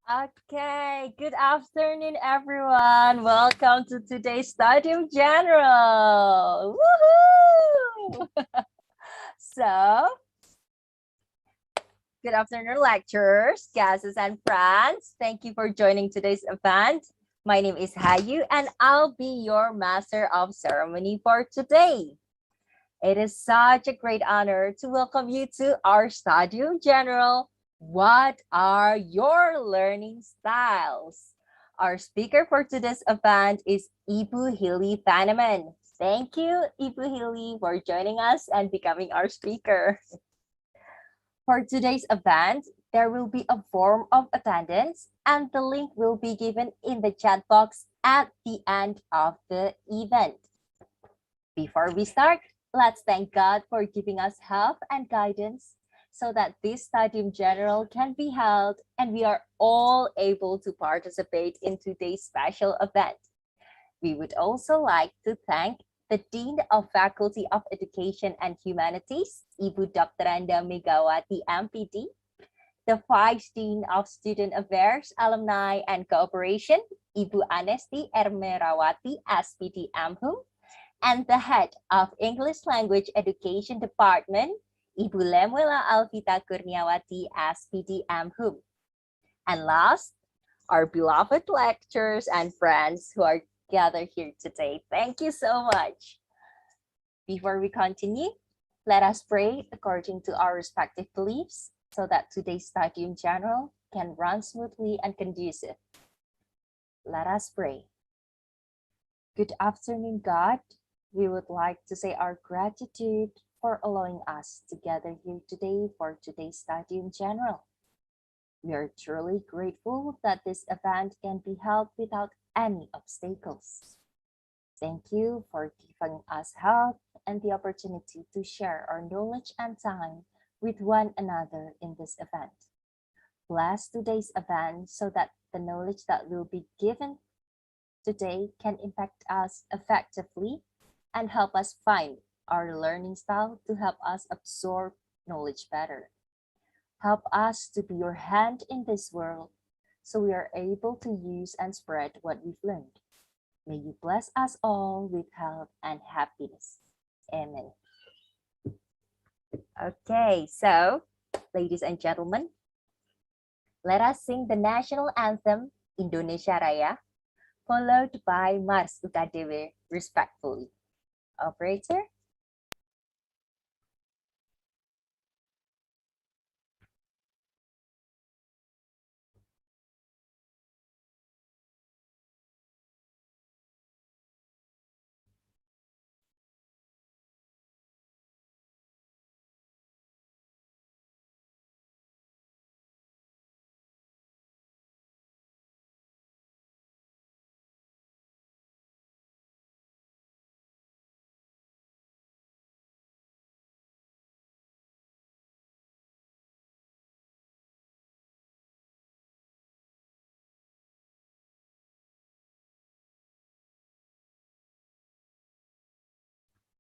Okay, good afternoon, everyone. Welcome to today's Studium General. Woohoo! So, good afternoon, lecturers, guests, and friends. Thank you for joining today's event. My name is Hayu, and I'll be your master of ceremony for today. It is such a great honor to welcome you to our Studium General. What are your learning styles? Our speaker for today's event is Ibu Hilly Faneman. Thank you, Ibu Hilly, for joining us and becoming our speaker. For today's event, there will be a form of attendance and the link will be given in the chat box at the end of the event. Before we start, let's thank God for giving us help and guidance so that this Studium General can be held and we are all able to participate in today's special event. We would also like to thank the Dean of Faculty of Education and Humanities, Ibu Dr. Anda Megawati, MPD, the Vice Dean of Student Affairs, Alumni and Cooperation, Ibu Anesti Ermerawati, SPD, MHUM, and the head of English Language Education Department, Ibu Lemuela Alvita Kurniawati, SPD, MHUM. And last, our beloved lecturers and friends who are gathered here today. Thank you so much. Before we continue, let us pray according to our respective beliefs so that today's Studium General can run smoothly and conducive. Let us pray. Good afternoon, God. We would like to say our gratitude for allowing us to gather here today for today's Studium General. We are truly grateful that this event can be held without any obstacles. Thank you for giving us help and the opportunity to share our knowledge and time with one another in this event. Bless today's event so that the knowledge that will be given today can impact us effectively and help us find our learning style to help us absorb knowledge better. Help us to be your hand in this world so we are able to use and spread what we've learned. May you bless us all with health and happiness. Amen. Okay, so ladies and gentlemen, let us sing the national anthem Indonesia Raya, followed by Mars UKDW respectfully. Operator?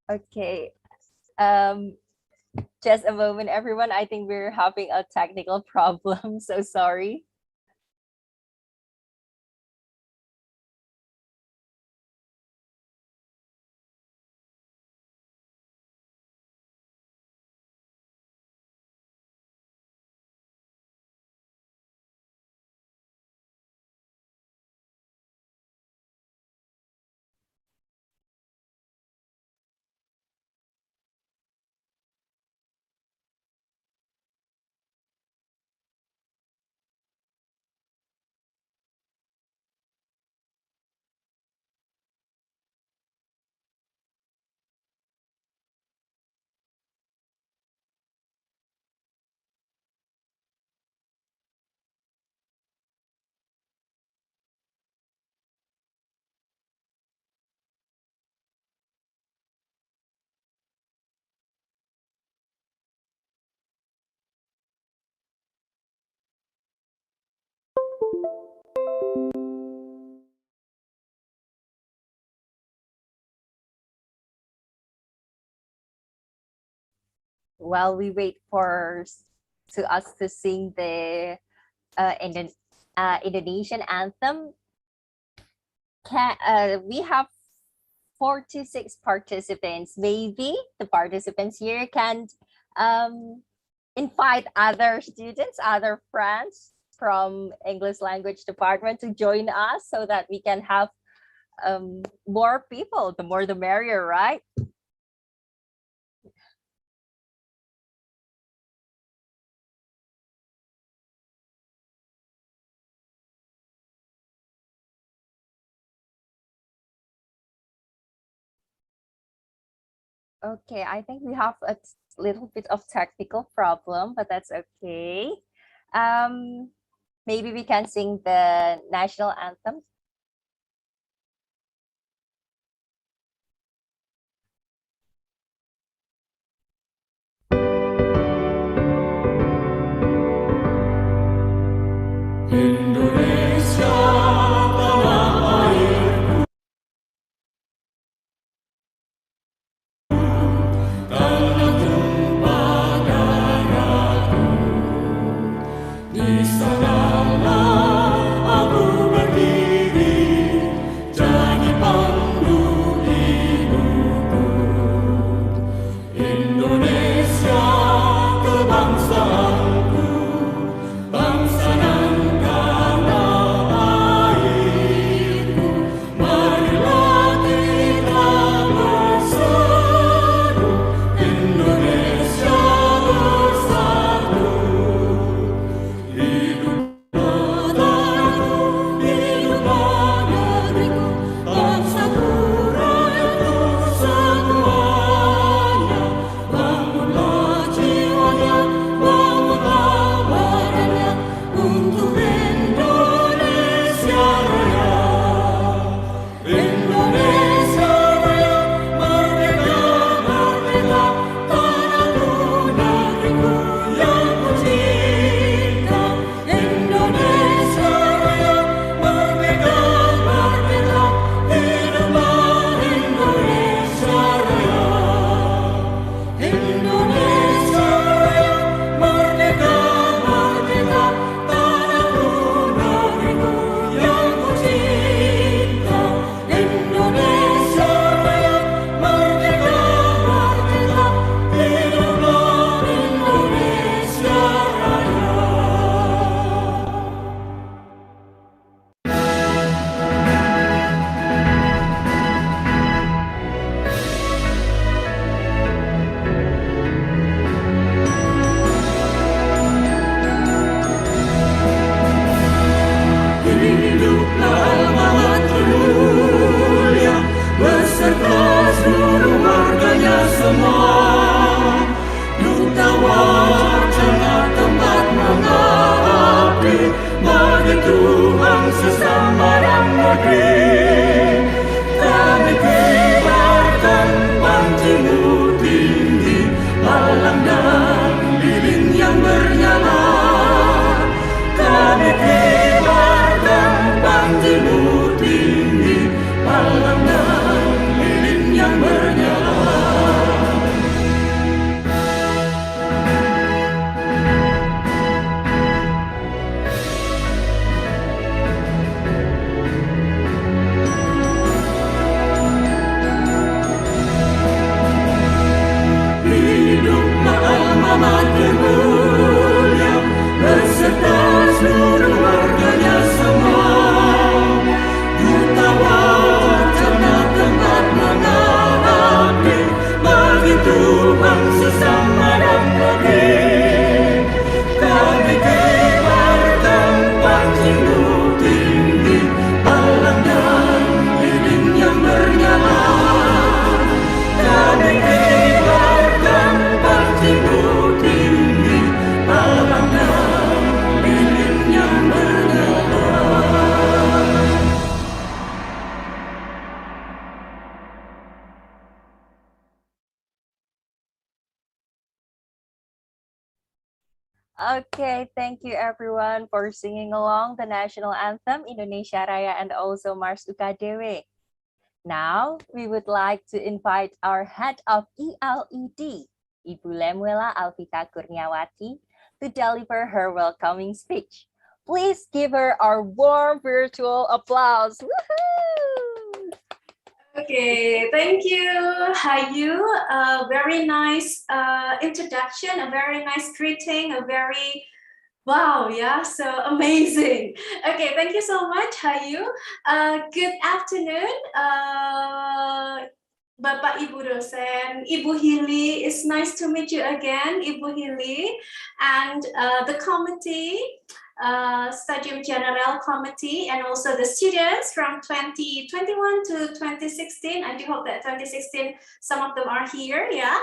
Okay. Um, just a moment, everyone. I think we're having a technical problem, so sorry. While we wait for to us to sing the Indonesian anthem, we have 46 participants. Maybe the participants here can invite other students, other friends from English language department to join us so that we can have more people. The more the merrier, right? Okay, I think we have a little bit of technical problem, but that's okay. Um, Maybe we can sing the national anthem. Indonesia tanah airku, tanah tumpah darahku. Di sanalah aku berdiri, jadi pandu hidupku. Indonesia kebangsaanku, bangsa nan tanah airku. Marilah kita bersatu, Indonesia bersatu. Hiduplah tanahku, hiduplah negeriku, bangsaku, rakyatku semuanya. Bangunlah jiwanya, bangunlah badannya untuk Indonesia Raya. Indonesia Raya, merdeka, merdeka, tanahku, negeriku yang ku cinta. Indonesia Raya, merdeka, merdeka, hiduplah Indonesia Raya. Indonesia Raya, merdeka, merdeka, tanahku, negeriku yang ku cinta. Indonesia Raya, merdeka, merdeka, hiduplah Indonesia Raya. Hiduplah alma mater mulia beserta seluruh warganya semua. Duta wacana tempat mengabdi bagi Tuhan sesama dan negeri. Kami kibarkan panjimu tinggi, palang dan lilin yang bernyala. Kami kibarkan panjimu tinggi, palang dan lilin yang bernyala. Hiduplah alma mater mulia beserta seluruh warganya semua. Duta wacana tempat mengabdi bagi Tuhan sesama dan negeri. Kami kibarkan panjimu tinggi, palang dan lilin yang bernyala. Kami kibarkan panjimu tinggi, palang dan lilin yang bernyala. Okay, thank you everyone for singing along the national anthem, Indonesia Raya, and also Mars UKDW. Now, we would like to invite our head of ELED, Ibu Lemuela Alvita Kurniawati, to deliver her welcoming speech. Please give her our warm virtual applause. Woohoo! Okay, thank you, Hayu. A very nice introduction, a very nice greeting, a very wow, yeah, so amazing. Okay, thank you so much, Hayu. Good afternoon, Bapak Ibu dosen, Ibu Hili. It's nice to meet you again, Ibu Hili, and the committee. Studium General Committee and also the students from 2021 to 2016. I do hope that 2016, some of them are here, yeah.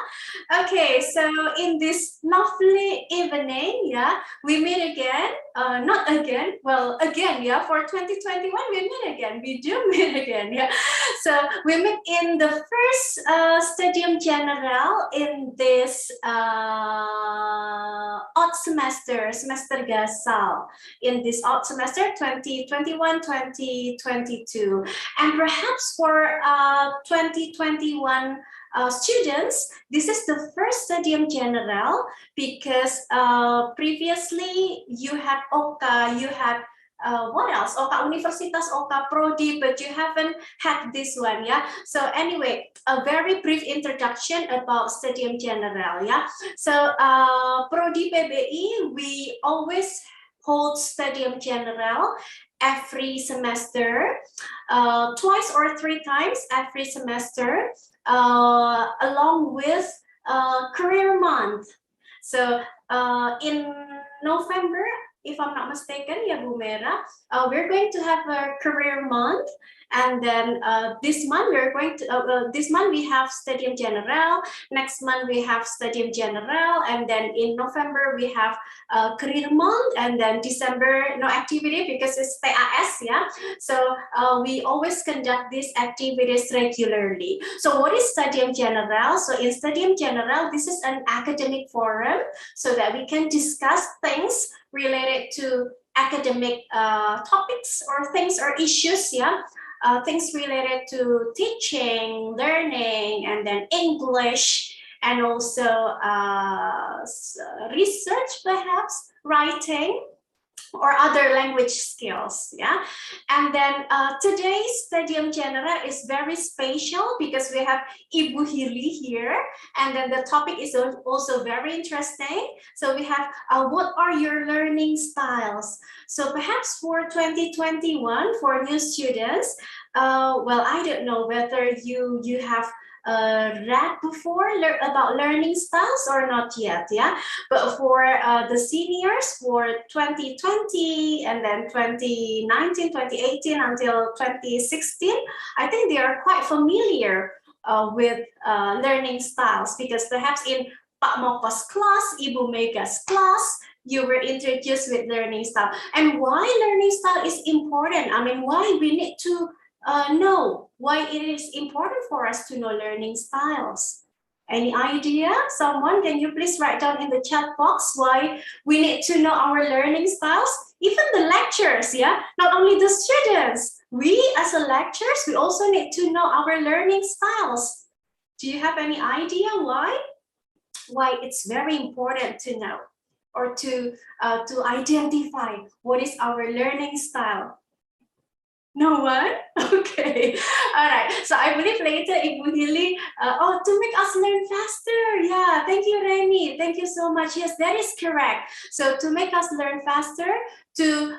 Okay, so in this lovely evening, yeah, we meet again, not again, well, again, yeah, for 2021, we meet again, we do meet again, yeah. So we meet in the first Studium General in this odd semester, semester gasal, in this odd semester 2021-2022. And perhaps for 2021 students, this is the first Studium General because previously you had OKA, you had what else? OKA Universitas, OKA Prodi, but you haven't had this one, yeah? So anyway, a very brief introduction about Studium General, yeah? So Prodi PBI, we always hold Studium General every semester, twice or three times every semester, along with Career Month. So in November, if I'm not mistaken, yeah, Bu Mera, we're going to have a Career Month, and then this month we're going to this month we have Studium General. Next month we have Studium General, and then in November we have Career Month, and then December no activity because it's TAS, yeah. So we always conduct these activities regularly. So what is Studium General? So in Studium General, this is an academic forum so that we can discuss things related to academic topics or things or issues, yeah. Things related to teaching, learning, and then English, and also research, perhaps writing, or other language skills, yeah. And then today's Studium General is very special because we have Ibu Hili here, and then the topic is also very interesting. So we have what are your learning styles? So perhaps for 2021, for new students, well, I don't know whether you have read before about learning styles or not yet, yeah. But for the seniors for 2020 and then 2019, 2018 until 2016, I think they are quite familiar with learning styles because perhaps in Pak Moko's class, Ibu Mega's class, you were introduced with learning style. And why learning style is important? I mean, why we need to know why it is important for us to know learning styles. Any idea? Someone, can you please write down in the chat box why we need to know our learning styles? Even the lecturers, yeah, not only the students. We as a lecturers, we also need to know our learning styles. Do you have any idea why? Why it's very important to know or to identify what is our learning style? No one? Okay. All right. So I believe later Ibu Hili, to make us learn faster. Yeah. Thank you, Remy. Thank you so much. Yes, that is correct. So to make us learn faster, to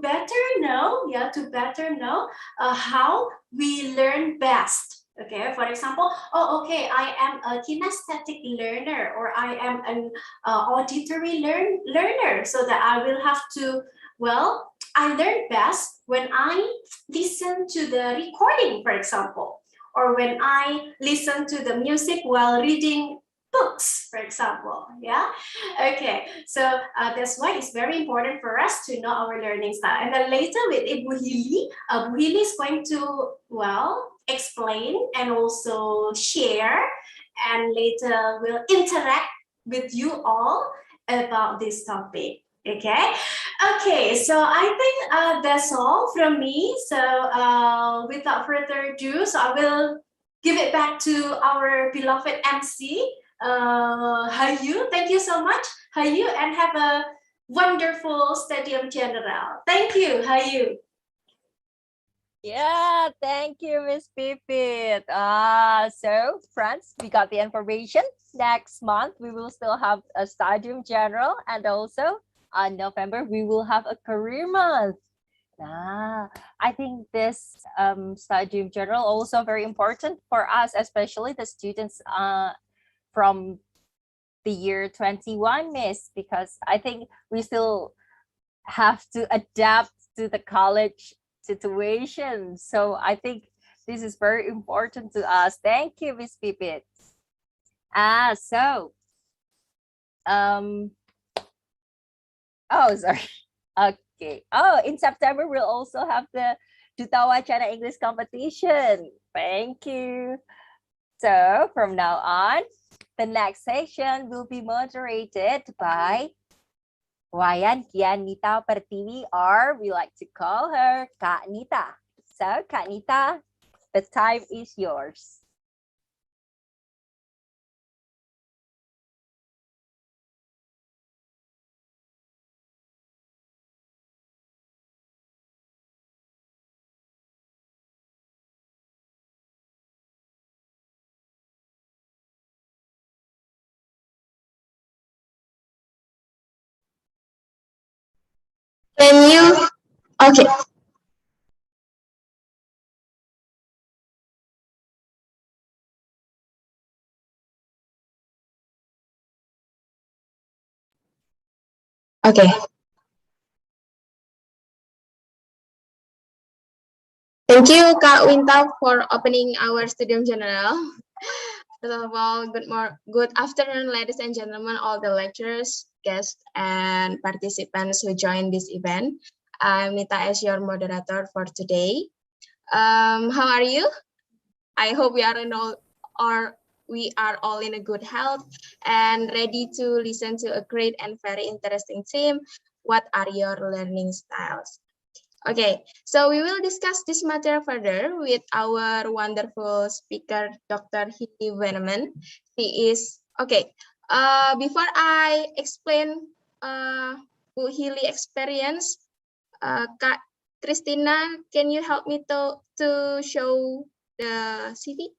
better know, yeah, to better know how we learn best. Okay, for example, okay, I am a kinesthetic learner, or I am an auditory learner, so that I will have to, well, I learn best when I listen to the recording, for example, or when I listen to the music while reading books, for example, yeah? Okay, so that's why it's very important for us to know our learning style. And then later with Ibu Hili, Ibu Hili is going to, well, explain and also share, and later we'll interact with you all about this topic. Okay, so I think that's all from me. So without further ado, so I will give it back to our beloved MC, Hayu. Thank you so much, Hayu, and have a wonderful Studium General. Thank you, Hayu. Yeah, thank you, Miss Pipit. So friends, we got the information. Next month, we will still have a Studium General, and also on November, we will have a Career Month. I think this Studium General also very important for us, especially the students from the year 21, Miss, because I think we still have to adapt to the college situation. So I think this is very important to us. Thank you, Miss Pipit. So oh, sorry. Okay. Oh, in September we'll also have the Duta Wacana English competition. Thank you. So from now on, the next session will be moderated by Wayan Kian Nita Pertiwi, or we like to call her Kak Nita. So Kak Nita, the time is yours. Can you? Okay. Okay. Thank you, Kak Winta, for opening our Studium General. First of all, good afternoon, ladies and gentlemen, all the lecturers, guests, and participants who joined this event. I'm Nita as your moderator for today. How are you? I hope we are all in a good health and ready to listen to a great and very interesting theme. What are your learning styles? Okay, so we will discuss this matter further with our wonderful speaker, Dr. Hilly Veneman. He is, okay, before I explain who Hilly experience, Kak Christina, can you help me to show the CV?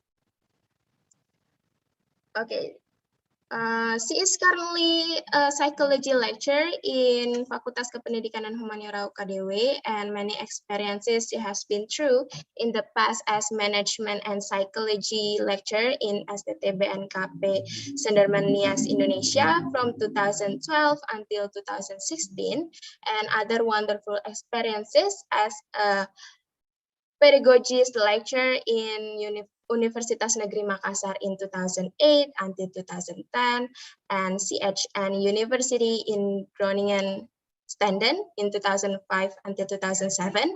Okay, she is currently a psychology lecturer in Fakultas Kependidikan dan Humaniora UKDW, and many experiences she has been through in the past as management and psychology lecturer in STTB and KP Sunderman Nias Indonesia from 2012 until 2016, and other wonderful experiences as a pedagogist lecturer in Universitas Negeri Makassar in 2008 until 2010, and CHN University in Groningen, Stenden in 2005 until 2007.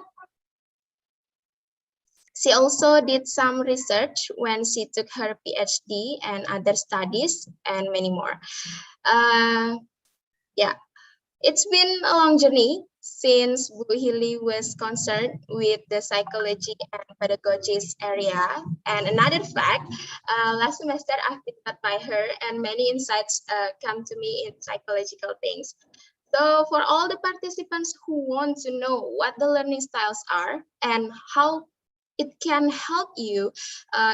She also did some research when she took her PhD and other studies and many more. Yeah, it's been a long journey since Bu Hilly was concerned with the psychology and pedagogies area. And another fact, last semester I've been taught by her, and many insights come to me in psychological things. So for all the participants who want to know what the learning styles are and how it can help you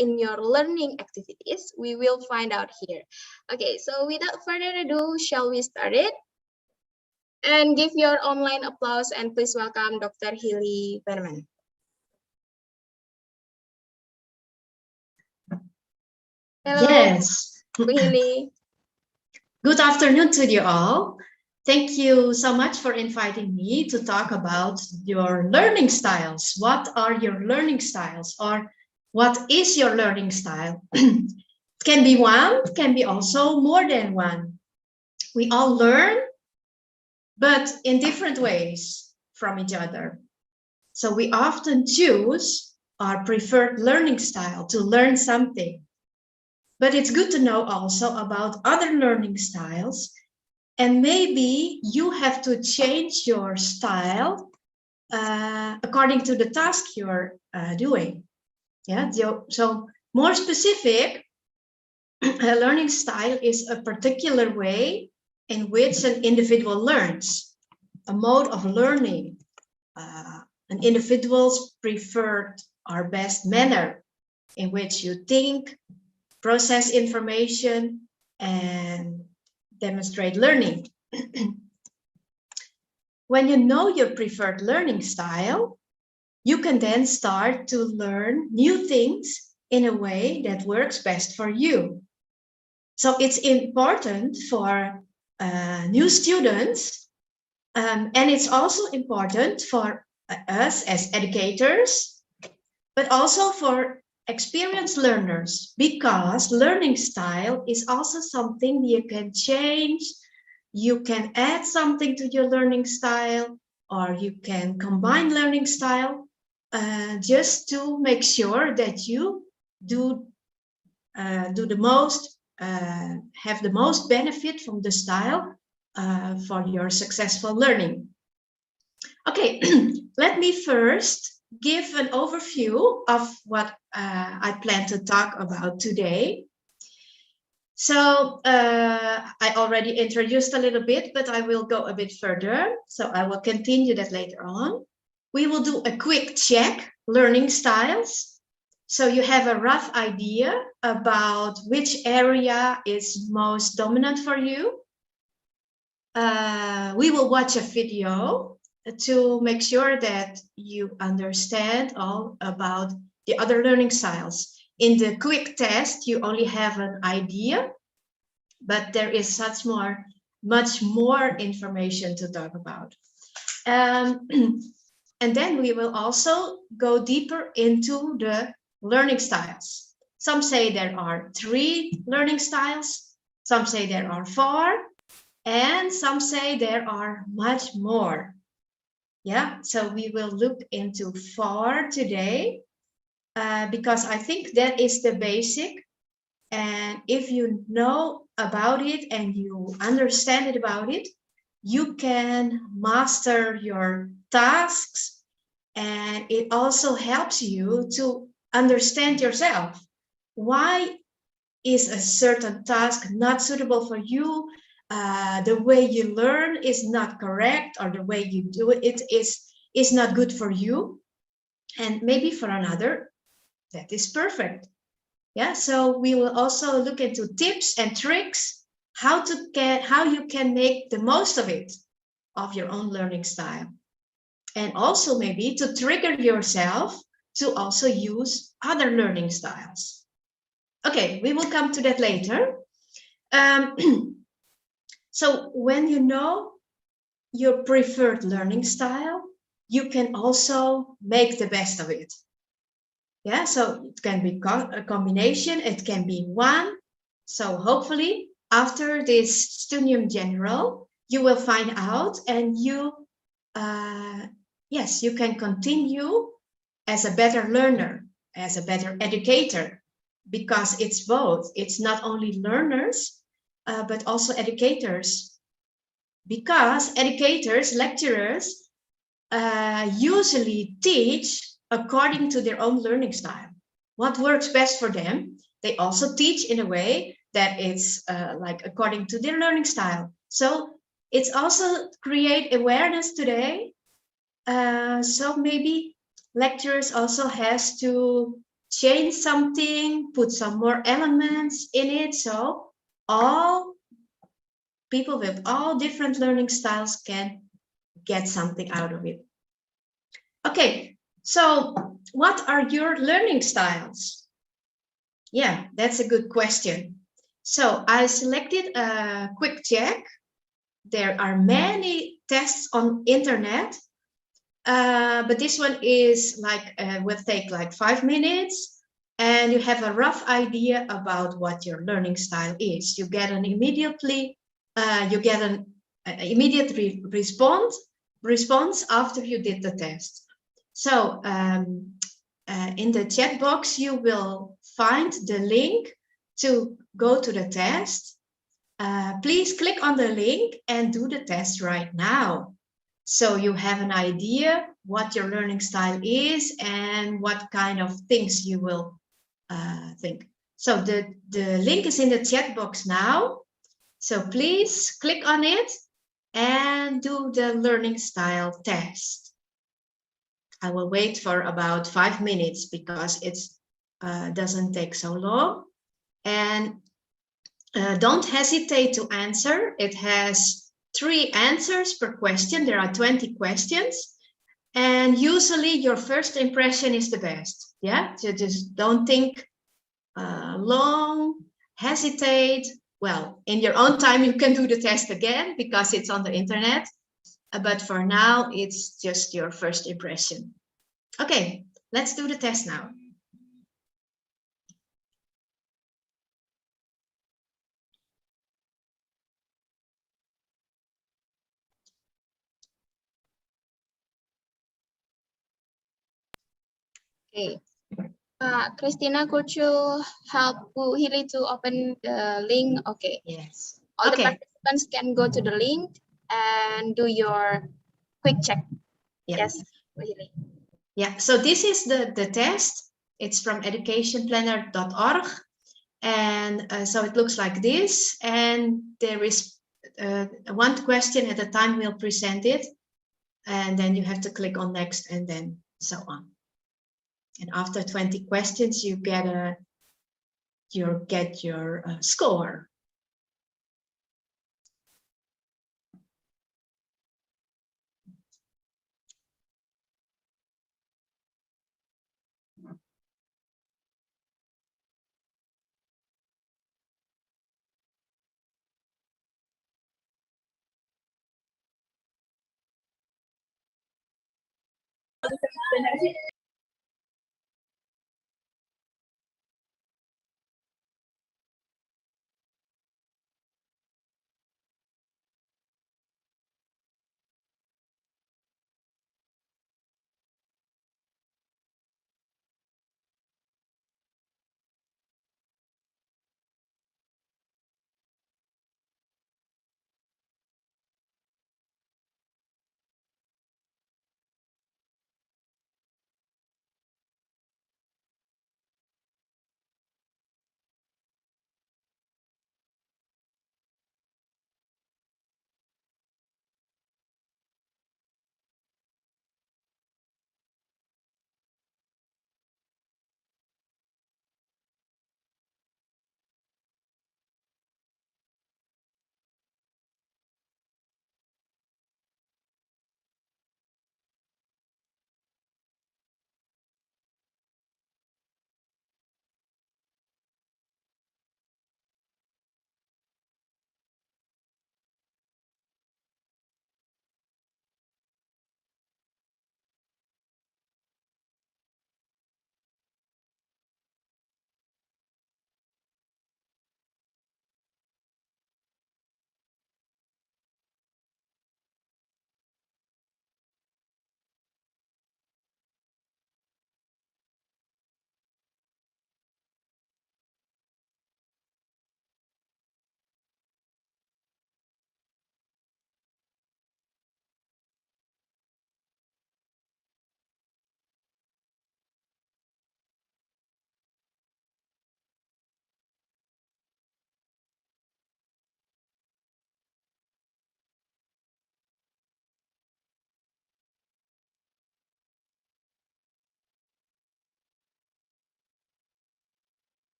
in your learning activities, we will find out here. Okay, so without further ado, shall we start it? And give your online applause and please welcome Dr. Hilly Berman. Hello. Yes. Bu Hilly. Good afternoon to you all. Thank you so much for inviting me to talk about your learning styles. What are your learning styles, or what is your learning style? It can be one, can be also more than one. We all learn, but in different ways from each other. So we often choose our preferred learning style to learn something. But it's good to know also about other learning styles, and maybe you have to change your style according to the task you're doing. Yeah, so more specific, a learning style is a particular way in which an individual learns, a mode of learning, an individual's preferred or best manner in which you think, process information, and demonstrate learning. When you know your preferred learning style, you can then start to learn new things in a way that works best for you. So it's important for new students, and it's also important for us as educators, but also for experienced learners, because learning style is also something you can change. You can add something to your learning style, or you can combine learning style just to make sure that you have the most benefit from the style for your successful learning. Okay, let me first give an overview of what I plan to talk about today. So I already introduced a little bit, but I will go a bit further. So I will continue that later on. We will do a quick check, learning styles. So you have a rough idea about which area is most dominant for you. We will watch a video to make sure that you understand all about the other learning styles. In the quick test, you only have an idea, but there is much more information to talk about. And then we will also go deeper into the learning styles. Some say there are 3 learning styles, some say there are 4, and some say there are much more. Yeah, so we will look into 4 today, because I think that is the basic. And if you know about it and you understand it about it, you can master your tasks, and it also helps you to understand yourself. Why is a certain task not suitable for you? The way you learn is not correct, or the way you do it is not good for you. And maybe for another, that is perfect. Yeah, so we will also look into tips and tricks, how you can make the most of it, of your own learning style. And also maybe to trigger yourself to also use other learning styles. Okay, we will come to that later. So when you know your preferred learning style, you can also make the best of it. Yeah, so it can be a combination, it can be one. So hopefully after this Studium General, you will find out, and you can continue as a better learner, as a better educator, because it's both. It's not only learners, but also educators. Because educators, lecturers, usually teach according to their own learning style. What works best for them, they also teach in a way that it's like according to their learning style. So it's also create awareness today. So maybe lecturers also has to change something, put some more elements in it, so all people with all different learning styles can get something out of it. Okay, so what are your learning styles? Yeah, that's a good question. So I selected a quick check. There are many tests on internet, but this one is like, will take like 5 minutes, and you have a rough idea about what your learning style is. You get an immediate response after you did the test. So in the chat box, you will find the link to go to the test. Please click on the link and do the test right now. So you have an idea what your learning style is and what kind of things you will think. So the link is in the chat box now. So please click on it and do the learning style test. I will wait for about 5 minutes because it doesn't take so long. And don't hesitate to answer. It has 3 answers per question. There are 20 questions. And usually your first impression is the best. Yeah, so just don't think long, hesitate. Well, in your own time, you can do the test again because it's on the internet. But for now, it's just your first impression. Okay, let's do the test now. Okay. Christina, could you help Bu Hili to open the link? Okay. Yes. All the Okay. participants can go to the link and do your quick check. Yeah. Yes, Bu Hili. Yeah, so this is the test. It's from educationplanner.org. And so it looks like this. And there is one question at a time. We'll present it. And then you have to click on next and then so on. And after 20 questions, you get your score.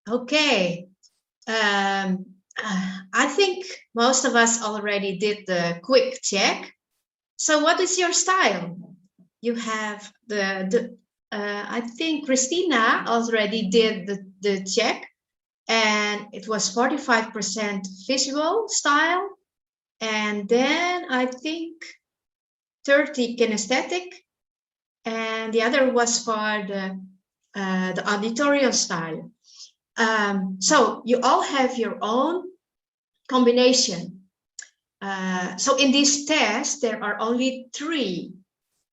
Okay. I think most of us already did the quick check. So what is your style? You have I think Christina already did the check, and it was 45% visual style, and then I think 30 kinesthetic, and the other was for the auditorial style. So you all have your own combination. So in this test, there are only 3,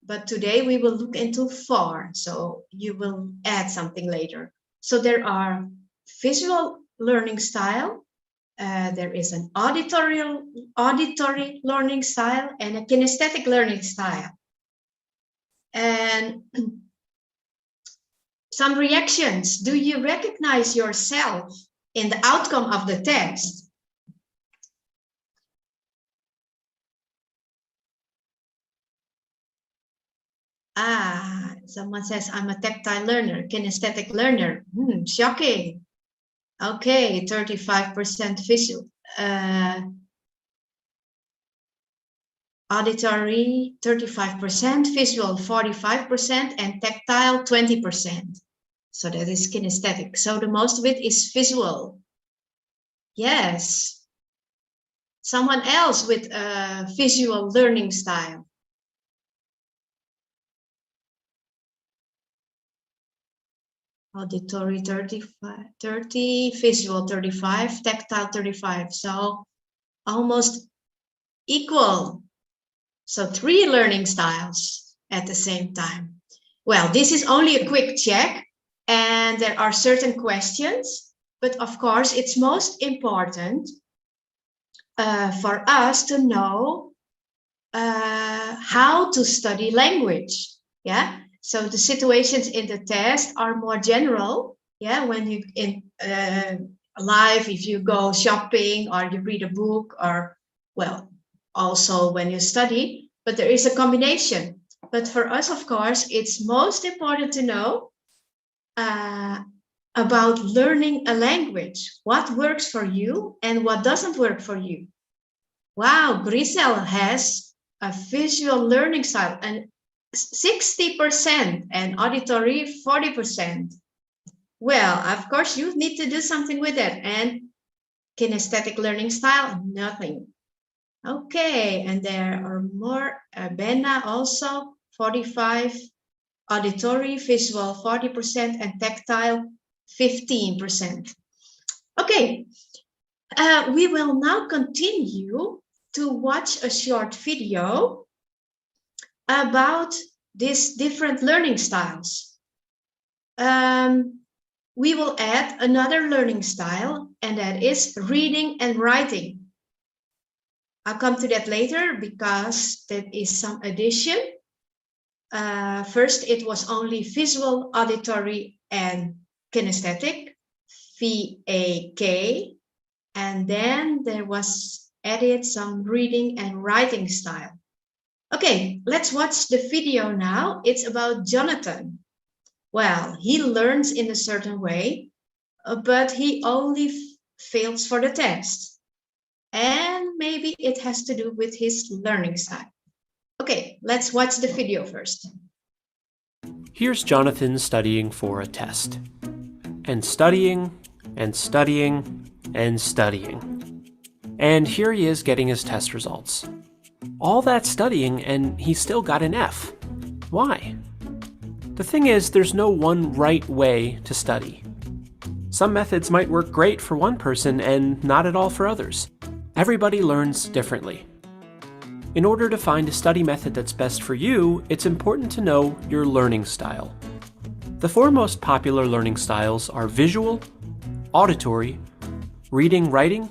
but today we will look into 4. So you will add something later. So there are visual learning style, there is an auditory learning style, and a kinesthetic learning style. And some reactions. Do you recognize yourself in the outcome of the test? Someone says, I'm a tactile learner, kinesthetic learner. Shocking. Okay, 35% visual. Auditory, 35%, visual, 45%, and tactile, 20%. So that is kinesthetic. So the most of it is visual. Yes. Someone else with a visual learning style. Auditory 30, visual 35, tactile 35. So almost equal. So 3 learning styles at the same time. Well, this is only a quick check, and there are certain questions, but of course it's most important for us to know how to study language. Yeah. So the situations in the test are more general. Yeah, when you in life, if you go shopping or you read a book, or well, also when you study, but there is a combination. But for us, of course, it's most important to know about learning a language. What works for you and what doesn't work for you. Wow, Grisel has a visual learning style, and 60%, and auditory 40%. Well, of course, you need to do something with that. And kinesthetic learning style, nothing. Okay, and there are more. Benna also 45, auditory, visual 40%, and tactile 15%. Okay, we will now continue to watch a short video about these different learning styles. We will add another learning style, and that is reading and writing. I'll come to that later because that is some addition. First, it was only visual, auditory, and kinesthetic, VAK, and then there was added some reading and writing style. Okay, let's watch the video now. It's about Jonathan. Well, he learns in a certain way, but he only fails for the test. And maybe it has to do with his learning style. Okay, let's watch the video first. Here's Jonathan studying for a test. And studying, and studying, and studying. And here he is getting his test results. All that studying, and he still got an F. Why? The thing is, there's no one right way to study. Some methods might work great for one person and not at all for others. Everybody learns differently. In order to find a study method that's best for you, it's important to know your learning style. The 4 most popular learning styles are visual, auditory, reading, writing,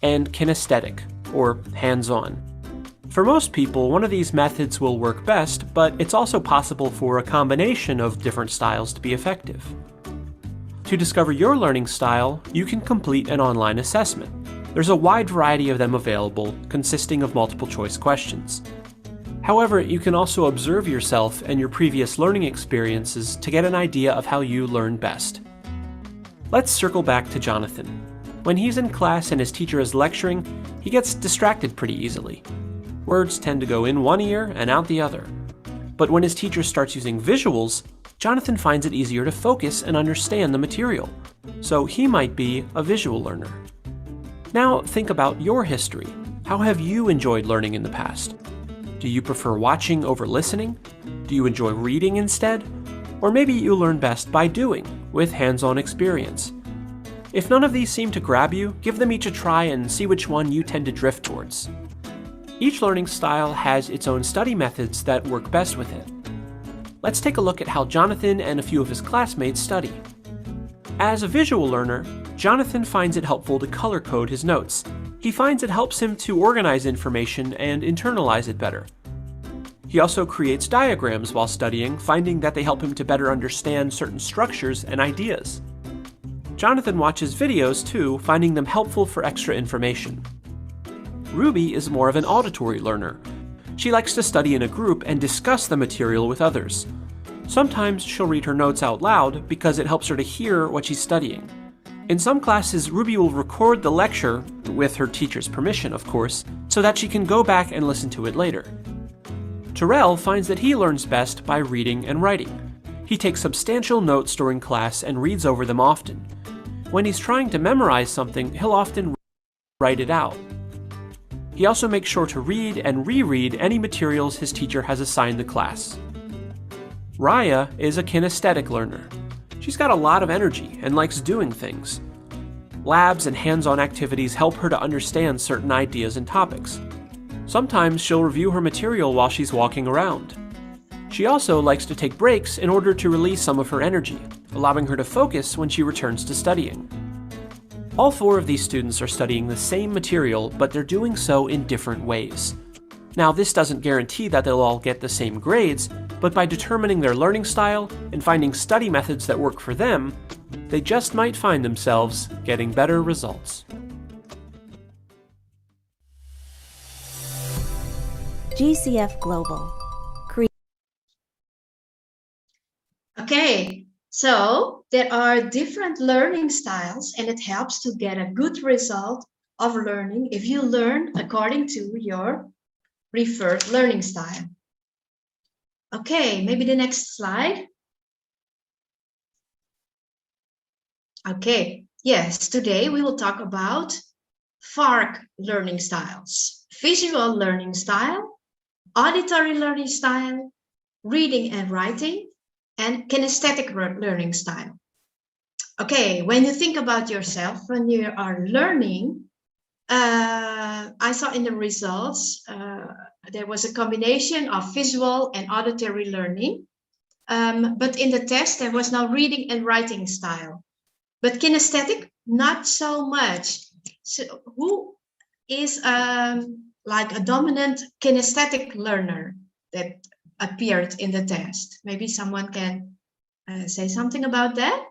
and kinesthetic, or hands-on. For most people, one of these methods will work best, but it's also possible for a combination of different styles to be effective. To discover your learning style, you can complete an online assessment. There's a wide variety of them available, consisting of multiple choice questions. However, you can also observe yourself and your previous learning experiences to get an idea of how you learn best. Let's circle back to Jonathan. When he's in class and his teacher is lecturing, he gets distracted pretty easily. Words tend to go in one ear and out the other. But when his teacher starts using visuals, Jonathan finds it easier to focus and understand the material. So he might be a visual learner. Now think about your history. How have you enjoyed learning in the past? Do you prefer watching over listening? Do you enjoy reading instead? Or maybe you learn best by doing, with hands-on experience. If none of these seem to grab you, give them each a try and see which one you tend to drift towards. Each learning style has its own study methods that work best with it. Let's take a look at how Jonathan and a few of his classmates study. As a visual learner, Jonathan finds it helpful to color code his notes. He finds it helps him to organize information and internalize it better. He also creates diagrams while studying, finding that they help him to better understand certain structures and ideas. Jonathan watches videos too, finding them helpful for extra information. Ruby is more of an auditory learner. She likes to study in a group and discuss the material with others. Sometimes she'll read her notes out loud because it helps her to hear what she's studying. In some classes, Ruby will record the lecture, with her teacher's permission of course, so that she can go back and listen to it later. Terrell finds that he learns best by reading and writing. He takes substantial notes during class and reads over them often. When he's trying to memorize something, he'll often write it out. He also makes sure to read and reread any materials his teacher has assigned the class. Raya is a kinesthetic learner. She's got a lot of energy and likes doing things. Labs and hands-on activities help her to understand certain ideas and topics. Sometimes she'll review her material while she's walking around. She also likes to take breaks in order to release some of her energy, allowing her to focus when she returns to studying. All four of these students are studying the same material, but they're doing so in different ways. Now, this doesn't guarantee that they'll all get the same grades, but by determining their learning style and finding study methods that work for them, they just might find themselves getting better results. GCF Global. Okay, so there are different learning styles and it helps to get a good result of learning if you learn according to your preferred learning style. Okay, maybe the next slide. Okay, yes, today we will talk about FARC learning styles: visual learning style, auditory learning style, reading and writing, and kinesthetic learning style. Okay, when you think about yourself, when you are learning, I saw in the results, there was a combination of visual and auditory learning, but in the test, there was no reading and writing style. But kinesthetic, not so much. So who is like a dominant kinesthetic learner that appeared in the test? Maybe someone can say something about that?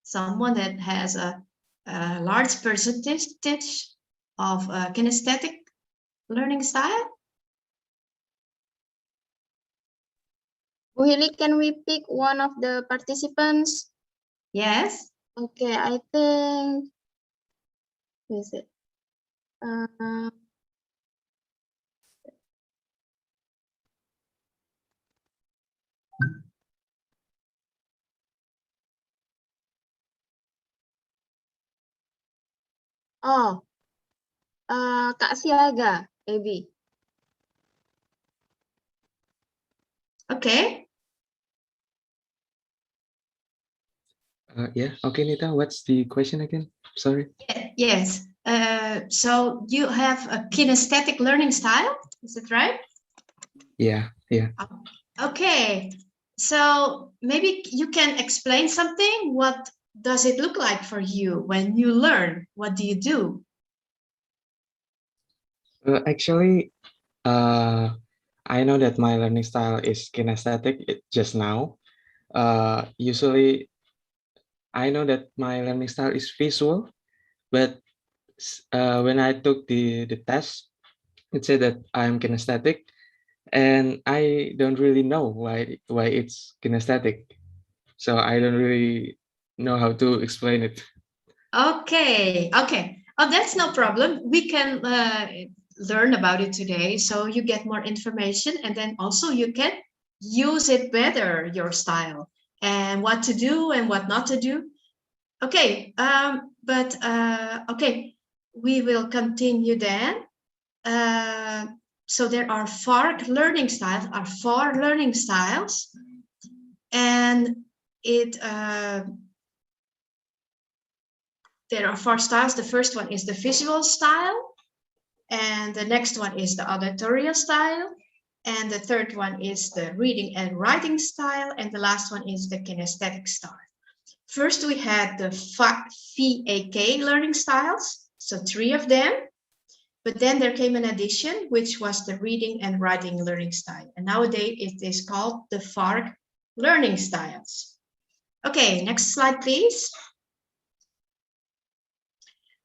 Someone that has a large percentage of kinesthetic learning style? Bu Hili, can we pick one of the participants? Yes. Okay, I think, who is it? Oh, Kak Siaga, maybe. Okay. Yeah. Okay, Nita, what's the question again? Sorry. Yes. So you have a kinesthetic learning style, is that right? Yeah. Okay. So maybe you can explain something. What does it look like for you when you learn? What do you do? Actually, I know that my learning style is kinesthetic just now. Usually, I know that my learning style is visual, but when I took the test, it said that I'm kinesthetic, and I don't really know why it's kinesthetic. So I don't really know how to explain it. Okay, okay. Oh, that's no problem. We can learn about it today, so you get more information, and then also you can use it better, your style, and what to do and what not to do. Okay, okay, we will continue then. So there are four learning styles, and there are four styles. The first one is the visual style, and the next one is the auditorial style, and the third one is the reading and writing style, and the last one is the kinesthetic style. First, we had the VAK learning styles, so 3 of them. But then there came an addition, which was the reading and writing learning style. And nowadays it is called the VARK learning styles. Okay, next slide, please.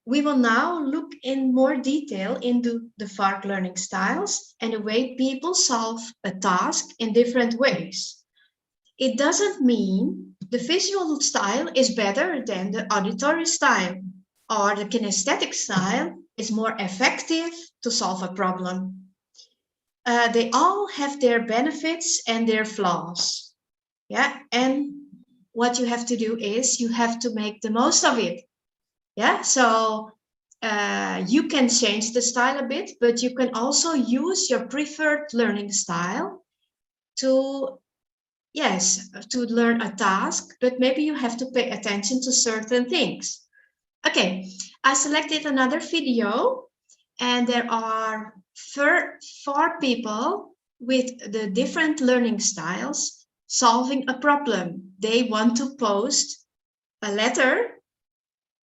We will now look in more detail into the VARK learning styles and the way people solve a task in different ways. It doesn't mean the visual style is better than the auditory style, or the kinesthetic style is more effective to solve a problem. They all have their benefits and their flaws. Yeah, and what you have to do is you have to make the most of it. Yeah, so you can change the style a bit, but you can also use your preferred learning style to learn a task, but maybe you have to pay attention to certain things. Okay, I selected another video, and there are four people with the different learning styles solving a problem. They want to post a letter,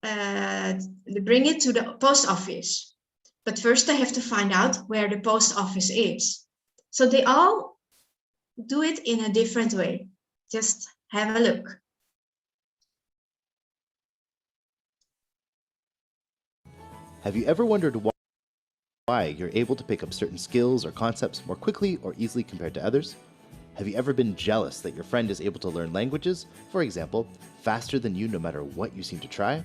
bring it to the post office. But first they have to find out where the post office is. So they all do it in a different way. Just have a look. Have you ever wondered why you're able to pick up certain skills or concepts more quickly or easily compared to others? Have you ever been jealous that your friend is able to learn languages, for example, faster than you no matter what you seem to try?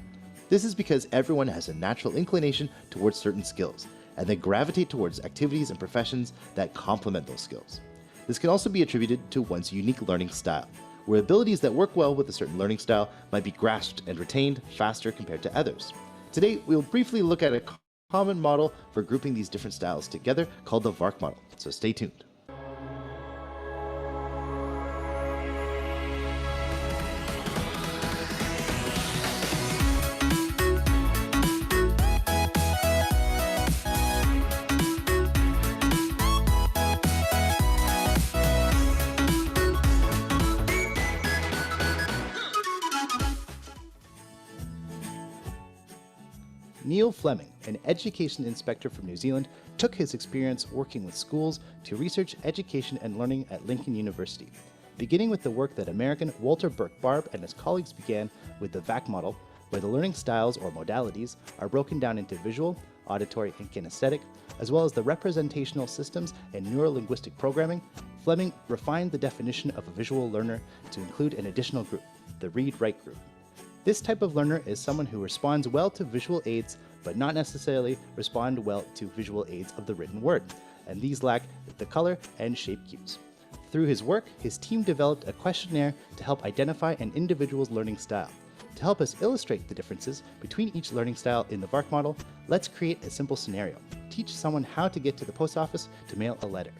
This is because everyone has a natural inclination towards certain skills, and they gravitate towards activities and professions that complement those skills. This can also be attributed to one's unique learning style, where abilities that work well with a certain learning style might be grasped and retained faster compared to others. Today, we'll briefly look at a common model for grouping these different styles together called the VARK model, so stay tuned. Neil Fleming, an education inspector from New Zealand, took his experience working with schools to research education and learning at Lincoln University. Beginning with the work that American Walter Burke-Barb and his colleagues began with the VAK model, where the learning styles or modalities are broken down into visual, auditory, and kinesthetic, as well as the representational systems and neurolinguistic programming, Fleming refined the definition of a visual learner to include an additional group, the read-write group. This type of learner is someone who responds well to visual aids, but not necessarily respond well to visual aids of the written word, and these lack the color and shape cues. Through his work, his team developed a questionnaire to help identify an individual's learning style. To help us illustrate the differences between each learning style in the VARK model, let's create a simple scenario. Teach someone how to get to the post office to mail a letter.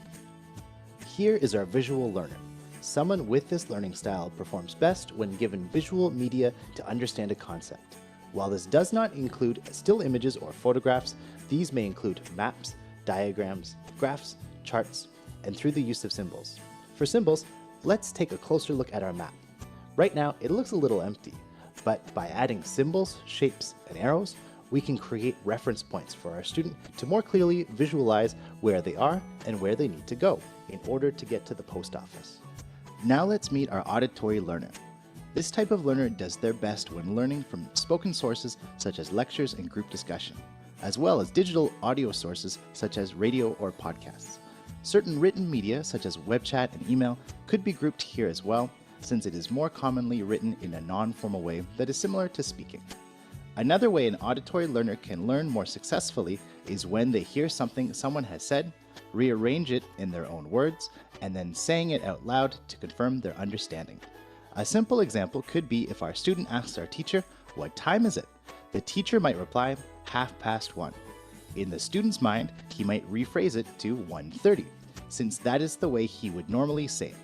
Here is our visual learner. Someone with this learning style performs best when given visual media to understand a concept. While this does not include still images or photographs, these may include maps, diagrams, graphs, charts, and through the use of symbols. For symbols, let's take a closer look at our map. Right now, it looks a little empty, but by adding symbols, shapes, and arrows, we can create reference points for our student to more clearly visualize where they are and where they need to go in order to get to the post office. Now let's meet our auditory learner. This type of learner does their best when learning from spoken sources such as lectures and group discussion. as well as digital audio sources such as radio or podcasts. Certain written media, such as web chat and email, could be grouped here as well, since it is more commonly written in a non-formal way that is similar to speaking. Another way an auditory learner can learn more successfully is when they hear something someone has said, rearrange it in their own words, and then saying it out loud to confirm their understanding. A simple example could be if our student asks our teacher, "What time is it?" The teacher might reply, "1:30." In the student's mind, he might rephrase it to 1:30, since that is the way he would normally say it,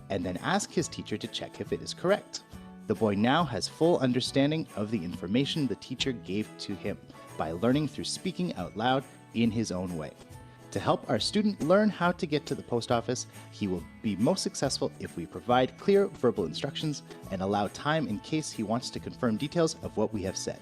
and then ask his teacher to check if it is correct. The boy now has full understanding of the information the teacher gave to him by learning through speaking out loud in his own way. To help our student learn how to get to the post office, he will be most successful if we provide clear verbal instructions and allow time in case he wants to confirm details of what we have said.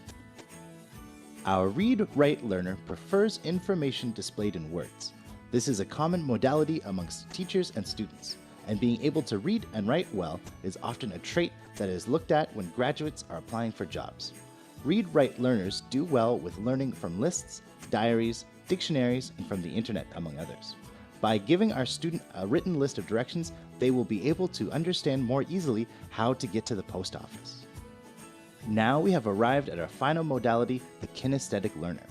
Our read-write learner prefers information displayed in words. This is a common modality amongst teachers and students, and being able to read and write well is often a trait that is looked at when graduates are applying for jobs. Read-write learners do well with learning from lists, diaries, dictionaries, and from the internet, among others. By giving our student a written list of directions, they will be able to understand more easily how to get to the post office. Now we have arrived at our final modality, the kinesthetic learner.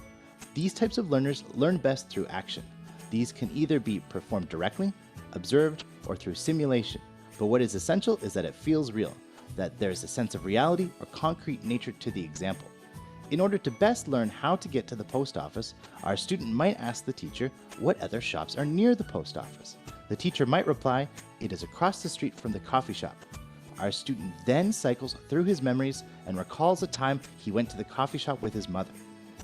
These types of learners learn best through action. These can either be performed directly, observed, or through simulation, but what is essential is that it feels real, that there is a sense of reality or concrete nature to the example. In order to best learn how to get to the post office, our student might ask the teacher what other shops are near the post office. The teacher might reply, "It is across the street from the coffee shop." Our student then cycles through his memories and recalls a time he went to the coffee shop with his mother.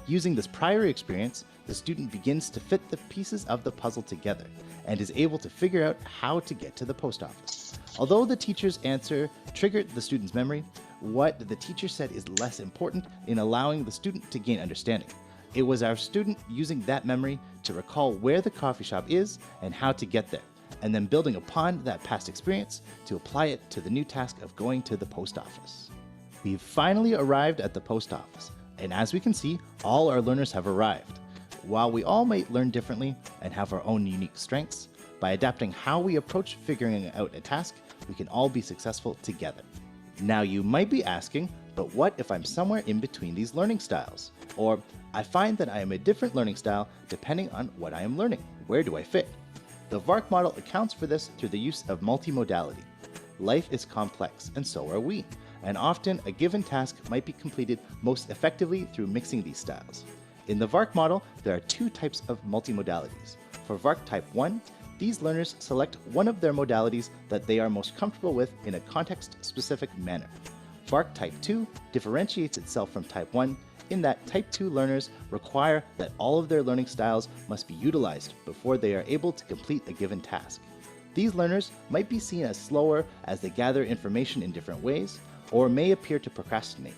Using this prior experience, the student begins to fit the pieces of the puzzle together and is able to figure out how to get to the post office. Although the teacher's answer triggered the student's memory, what the teacher said is less important in allowing the student to gain understanding. It was our student using that memory to recall where the coffee shop is and how to get there, and then building upon that past experience to apply it to the new task of going to the post office. We've finally arrived at the post office, and as we can see, all our learners have arrived. While we all might learn differently and have our own unique strengths, by adapting how we approach figuring out a task, we can all be successful together. Now you might be asking, but what if I'm somewhere in between these learning styles? Or I find that I am a different learning style depending on what I am learning. Where do I fit? The VARK model accounts for this through the use of multimodality. Life is complex, and so are we, and often a given task might be completed most effectively through mixing these styles. In the VARK model, there are two types of multimodalities. For VARK Type 1, these learners select one of their modalities that they are most comfortable with in a context-specific manner. VARK Type 2 differentiates itself from Type 1 in that Type 2 learners require that all of their learning styles must be utilized before they are able to complete a given task. These learners might be seen as slower as they gather information in different ways, or may appear to procrastinate.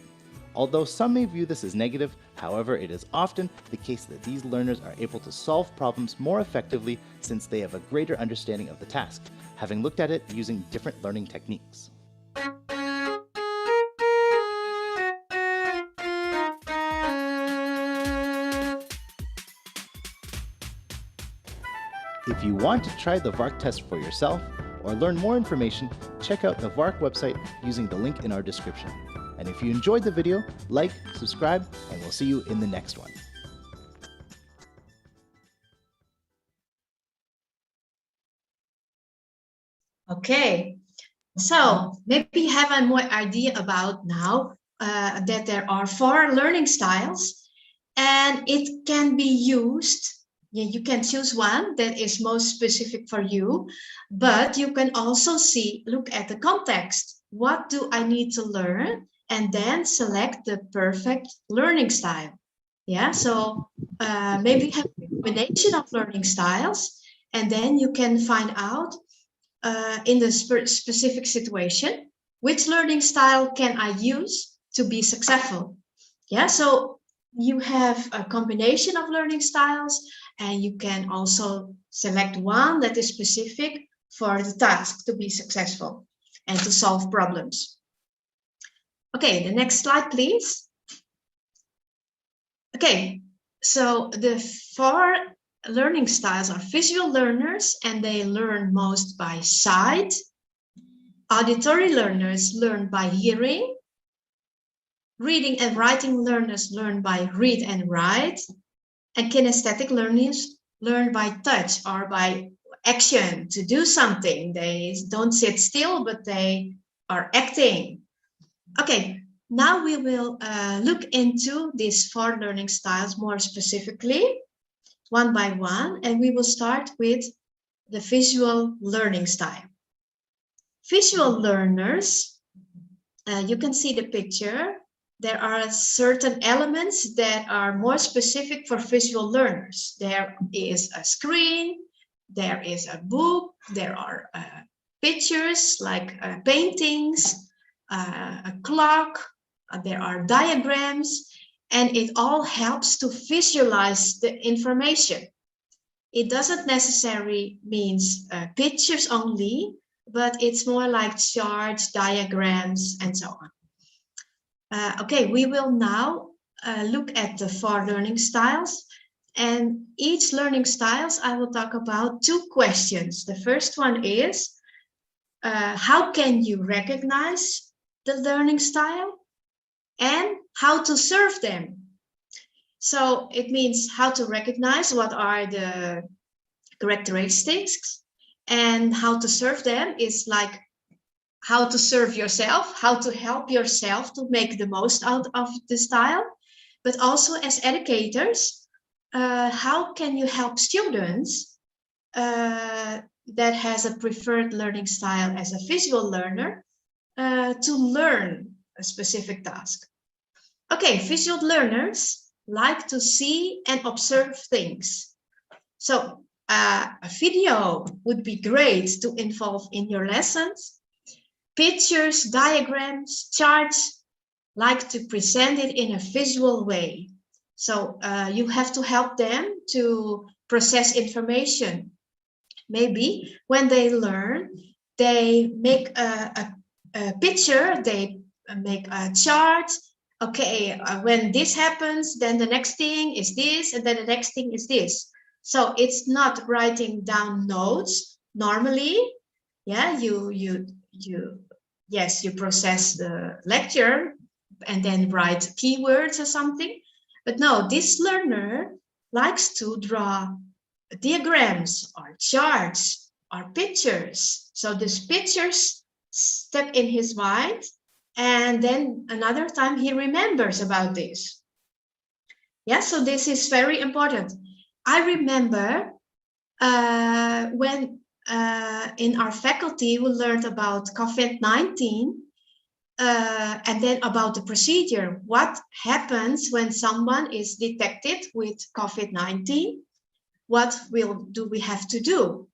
Although some may view this as negative, however, it is often the case that these learners are able to solve problems more effectively since they have a greater understanding of the task, having looked at it using different learning techniques. If you want to try the VARK test for yourself or learn more information, check out the VARK website using the link in our description. And if you enjoyed the video, like, subscribe, and we'll see you in the next one. Okay, so maybe you have a more idea about now that there are 4 learning styles, and it can be used. Yeah, you can choose one that is most specific for you, but you can also look at the context. What do I need to learn? And then select the perfect learning style. Yeah, so maybe you have a combination of learning styles, and then you can find out in the specific situation, which learning style can I use to be successful? Yeah, so you have a combination of learning styles, and you can also select one that is specific for the task to be successful and to solve problems. Okay, the next slide, please. Okay, So the 4 learning styles are visual learners, and they learn most by sight. Auditory learners learn by hearing. Reading and writing learners learn by read and write. And kinesthetic learners learn by touch or by action, to do something. They don't sit still, but they are acting. Okay, now we will look into these 4 learning styles more specifically, one by one, and we will start with the visual learning style. Visual learners, you can see the picture. There are certain elements that are more specific for visual learners. There is a screen, there is a book, there are pictures like paintings, a clock, there are diagrams, and it all helps to visualize the information. It doesn't necessarily mean pictures only, but it's more like charts, diagrams, and so on. Okay, we will now look at the 4 learning styles, and each learning styles I will talk about 2 questions. The first one is, how can you recognize the learning style, and how to serve them? So it means how to recognize what are the characteristics, and how to serve them is like how to serve yourself, how to help yourself to make the most out of the style, but also as educators, how can you help students that has a preferred learning style as a visual learner to learn a specific task? Okay, visual learners like to see and observe things. So a video would be great to involve in your lessons. Pictures, diagrams, charts, like to present it in a visual way. So you have to help them to process information. Maybe when they learn, they make a picture, they make a chart. Okay, when this happens, then the next thing is this, and then the next thing is this. So it's not writing down notes. Normally, yeah, yes, you process the lecture and then write keywords or something. But no, this learner likes to draw diagrams or charts or pictures. So these pictures stuck in his mind, and then another time he remembers about this. Yeah, so this is very important. I remember when in our faculty, we learned about COVID-19 and then about the procedure. What happens when someone is detected with COVID-19? What do we have to do?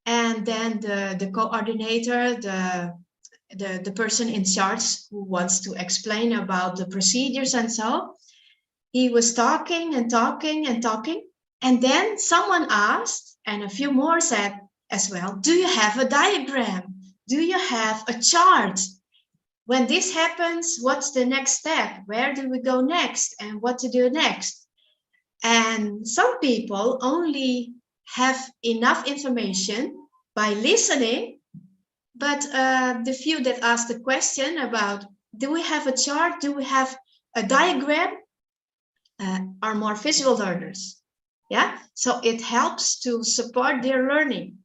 And then the coordinator, the person in charge who wants to explain about the procedures and so, he was talking and talking and talking. And then someone asked, and a few more said as well, do you have a diagram? Do you have a chart? When this happens, what's the next step? Where do we go next? And what to do next? And some people only have enough information by listening, but the few that ask the question about, do we have a chart? Do we have a diagram? Are more visual learners. Yeah, so it helps to support their learning.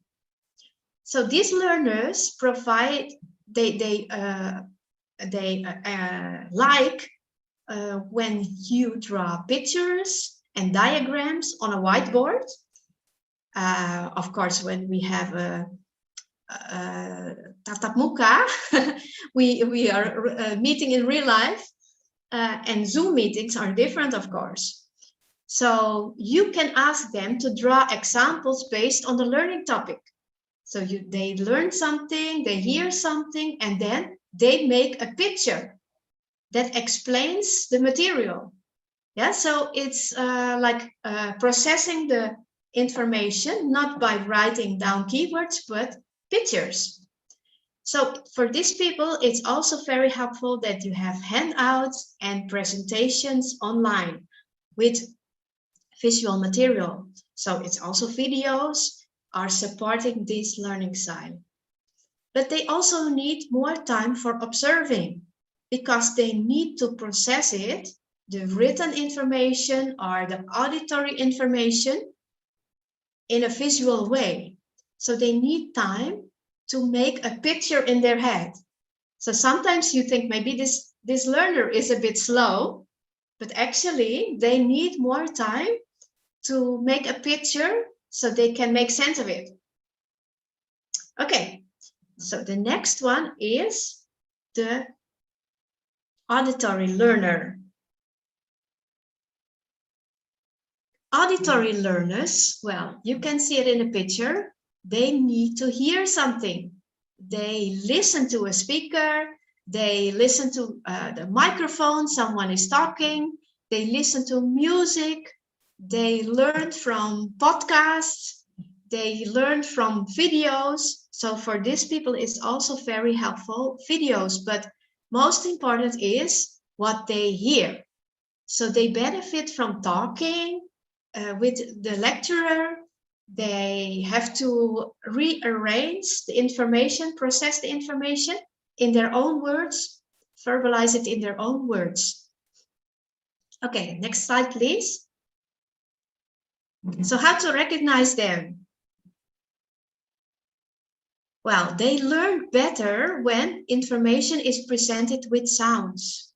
So these learners provide, they like when you draw pictures and diagrams on a whiteboard. Of course, when we have a tatap muka, we are meeting in real life, and Zoom meetings are different, of course. So you can ask them to draw examples based on the learning topic. So they learn something, they hear something, and then they make a picture that explains the material. Yeah, so it's like processing the information, not by writing down keywords, but pictures. So for these people, it's also very helpful that you have handouts and presentations online with visual material. So it's also videos are supporting this learning style. But they also need more time for observing because they need to process it, the written information or the auditory information, in a visual way. So they need time to make a picture in their head. So sometimes you think maybe this learner is a bit slow, but actually they need more time to make a picture so they can make sense of it. Okay, so the next one is the auditory learner. Auditory learners, well, you can see it in the picture. They need to hear something. They listen to a speaker. They listen to the microphone. Someone is talking. They listen to music. They learn from podcasts. They learn from videos. So for these people, it's also very helpful, videos. But most important is what they hear. So they benefit from talking with the lecturer. They have to rearrange the information, process the information in their own words, verbalize it in their own words. Okay, next slide, please. So how to recognize them? Well, they learn better when information is presented with sounds.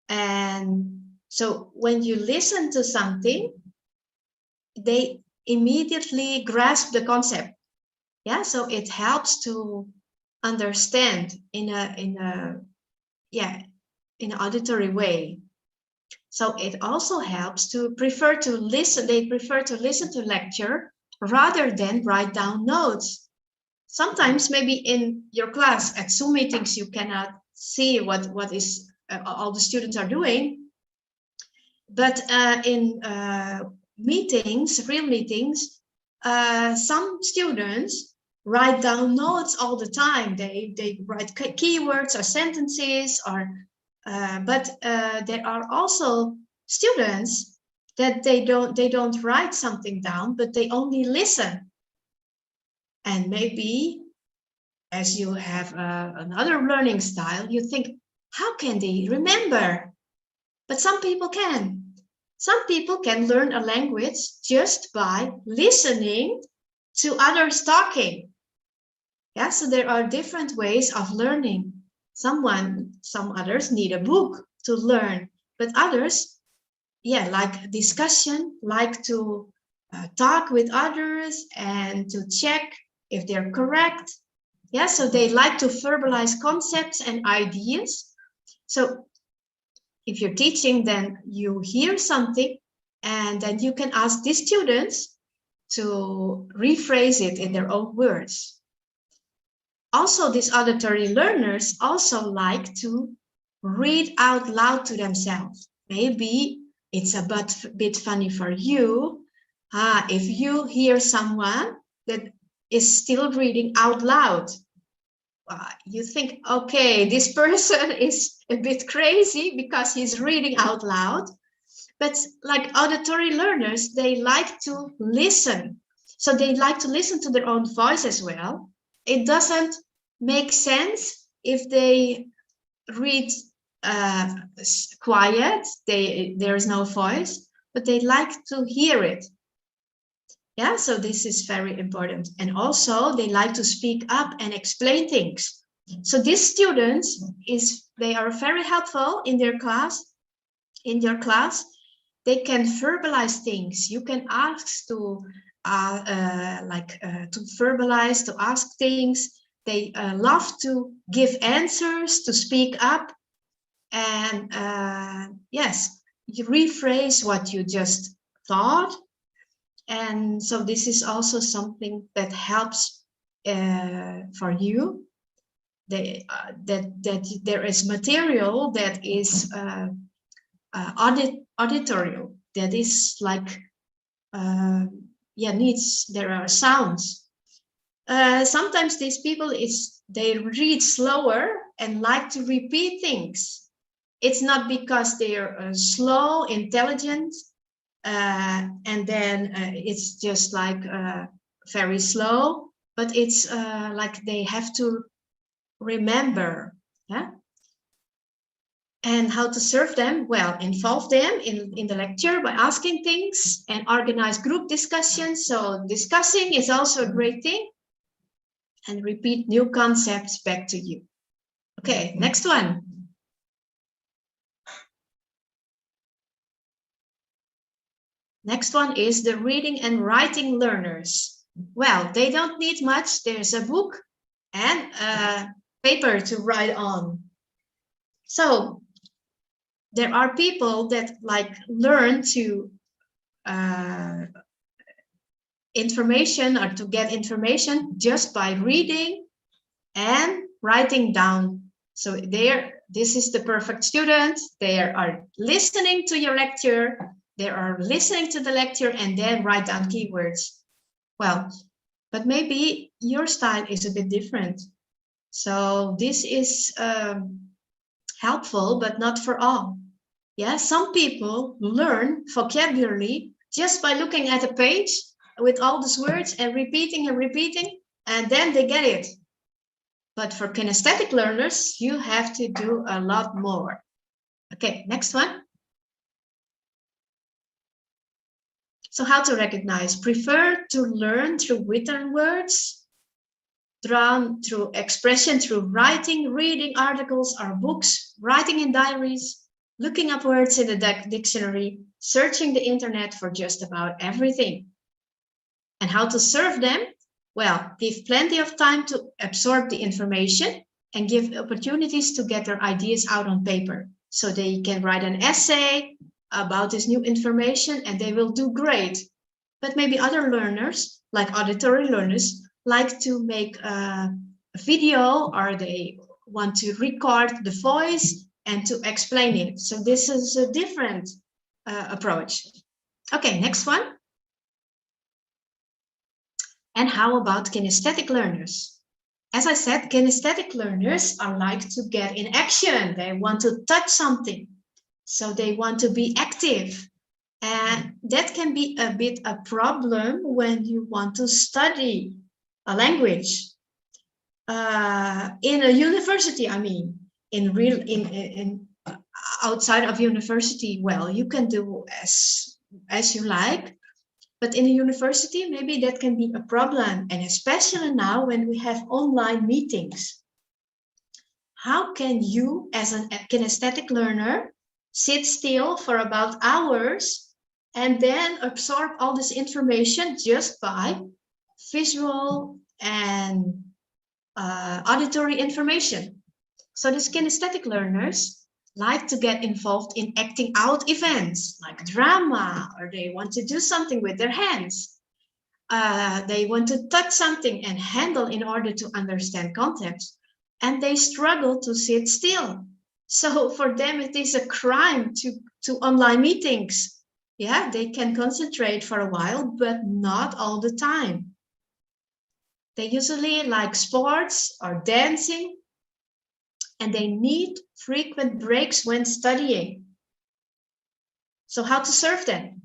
And so when you listen to something, they immediately grasp the concept. Yeah, so it helps to understand in an auditory way. So it also helps to prefer to listen. They prefer to listen to lecture rather than write down notes. Sometimes maybe in your class at Zoom meetings you cannot see what is all the students are doing, but in meetings, real meetings, some students write down notes all the time. They write keywords or sentences, or but there are also students that they don't write something down, but they only listen. And maybe as you have another learning style, you think, how can they remember? But some people can. Some people can learn a language just by listening to others talking. Yeah, so there are different ways of learning. Some others need a book to learn, but others, like discussion, like to talk with others and to check if they're correct. Yeah, so they like to verbalize concepts and ideas. So if you're teaching, then you hear something and then you can ask the students to rephrase it in their own words. Also, these auditory learners also like to read out loud to themselves. Maybe it's a bit funny for you if you hear someone that is still reading out loud. You think, okay, this person is a bit crazy because he's reading out loud. But like auditory learners, they like to listen. So they like to listen to their own voice as well. It doesn't make sense if they read quiet, there is no voice, but they like to hear it. Yeah, so this is very important. And also they like to speak up and explain things. So these students, they are very helpful in their class. In your class, they can verbalize things. You can ask to verbalize, to ask things. They love to give answers, to speak up. And yes, you rephrase what you just thought. And so this is also something that helps for you. That there is material that is auditorial, that is like there are sounds. Sometimes these people they read slower and like to repeat things. It's not because they're slow, intelligent. and then it's just like very slow, but it's like they have to remember. Yeah. And how to serve them? Well, involve them in the lecture by asking things and organize group discussions. So discussing is also a great thing. And repeat new concepts back to you. Okay, next one. Next one is the reading and writing learners. Well, they don't need much. There's a book and a paper to write on. So there are people that like learn to information or to get information just by reading and writing down. So this is the perfect student. They are listening to your lecture. They are listening to the lecture and then write down keywords. Well, but maybe your style is a bit different. So this is helpful, but not for all. Yeah, some people learn vocabulary just by looking at a page with all these words and repeating, and then they get it. But for kinesthetic learners, you have to do a lot more. Okay, next one. So how to recognize? Prefer to learn through written words, drawn through expression, through writing, reading articles or books, writing in diaries, looking up words in the dictionary, searching the internet for just about everything. And how to serve them? Well, give plenty of time to absorb the information and give opportunities to get their ideas out on paper. So they can write an essay about this new information and they will do great. But maybe other learners, like auditory learners, like to make a video or they want to record the voice and to explain it. So this is a different approach. Okay, next one. And how about kinesthetic learners? As I said, kinesthetic learners are like to get in action. They want to touch something. So they want to be active. And that can be a bit a problem when you want to study a language. In a university, I mean, in outside of university, well, you can do as you like. But in a university, maybe that can be a problem. And especially now when we have online meetings. How can you, as a kinesthetic learner, sit still for about hours and then absorb all this information just by visual and auditory information? So these kinesthetic learners like to get involved in acting out events like drama, or they want to do something with their hands. They want to touch something and handle in order to understand concepts, and they struggle to sit still. So for them, it is a crime to online meetings. Yeah, they can concentrate for a while, but not all the time. They usually like sports or dancing, and they need frequent breaks when studying. So how to serve them?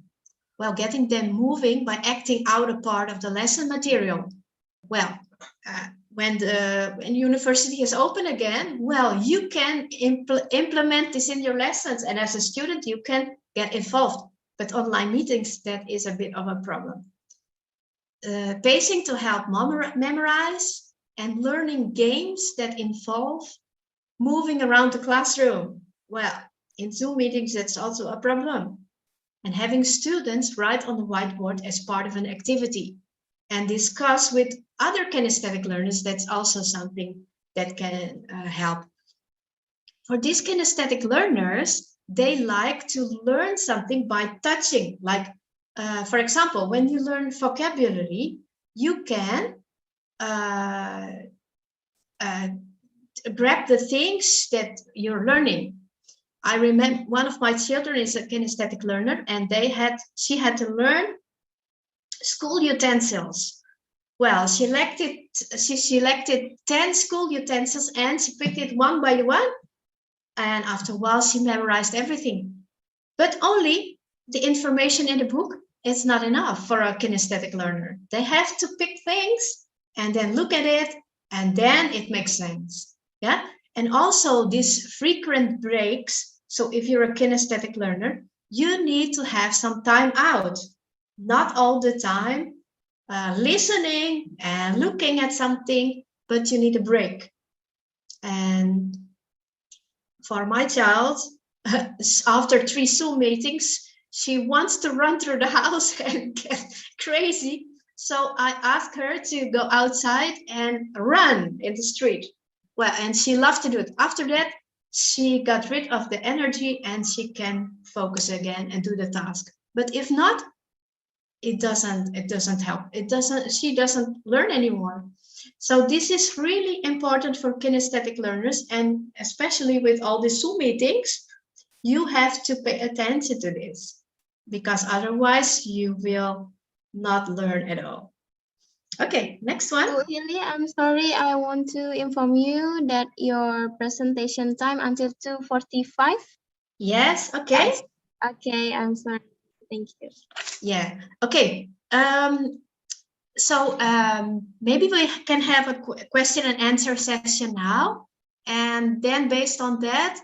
Well, getting them moving by acting out a part of the lesson material. Well, when university is open again, well, you can implement this in your lessons, and as a student, you can get involved. But online meetings, that is a bit of a problem. Pacing to help memorize, and learning games that involve moving around the classroom. Well, in Zoom meetings, that's also a problem. And having students write on the whiteboard as part of an activity and discuss with other kinesthetic learners, that's also something that can help. For these kinesthetic learners, they like to learn something by touching. Like, for example, when you learn vocabulary, you can grab the things that you're learning. I remember one of my children is a kinesthetic learner, and she had to learn school utensils. Well, she selected 10 school utensils and she picked it one by one. And after a while, she memorized everything. But only the information in the book is not enough for a kinesthetic learner. They have to pick things and then look at it, and then it makes sense. Yeah. And also these frequent breaks. So if you're a kinesthetic learner, you need to have some time out, not all the time listening and looking at something, but you need a break. And for my child, after 3 Zoom meetings, she wants to run through the house and get crazy. So I asked her to go outside and run in the street. Well, and she loved to do it. After that, she got rid of the energy and she can focus again and do the task. But if not, it doesn't help. She doesn't learn anymore. So this is really important for kinesthetic learners, and especially with all the Zoom meetings, you have to pay attention to this, because otherwise you will not learn at all. Okay, next one. So, Hilly, I'm sorry, I want to inform you that your presentation time until 2:45. Yes, okay. Okay, I'm sorry. Thank you. Yeah, okay. So maybe we can have a question and answer session now. And then based on that,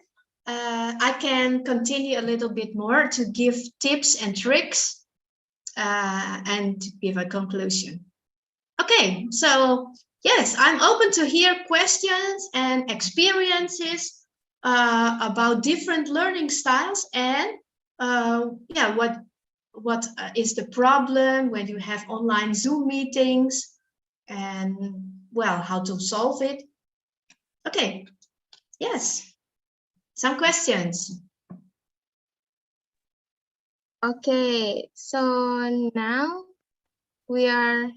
I can continue a little bit more to give tips and tricks and give a conclusion. Okay, so yes, I'm open to hear questions and experiences about different learning styles, and yeah, what is the problem when you have online Zoom meetings, and well, how to solve it. Okay, yes, some questions. Okay, so now we are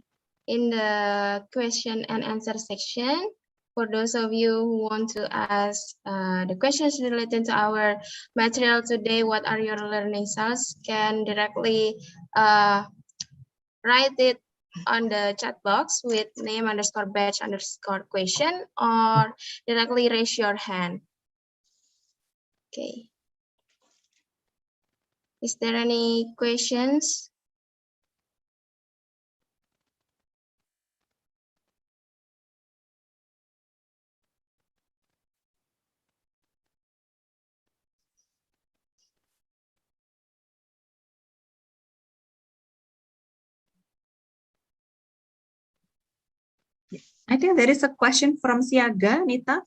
in the question and answer section. For those of you who want to ask the questions related to our material today, what are your learning styles, can directly write it on the chat box with name_batch_question, or directly raise your hand. Okay. Is there any questions? I think there is a question from Siaga, Nita.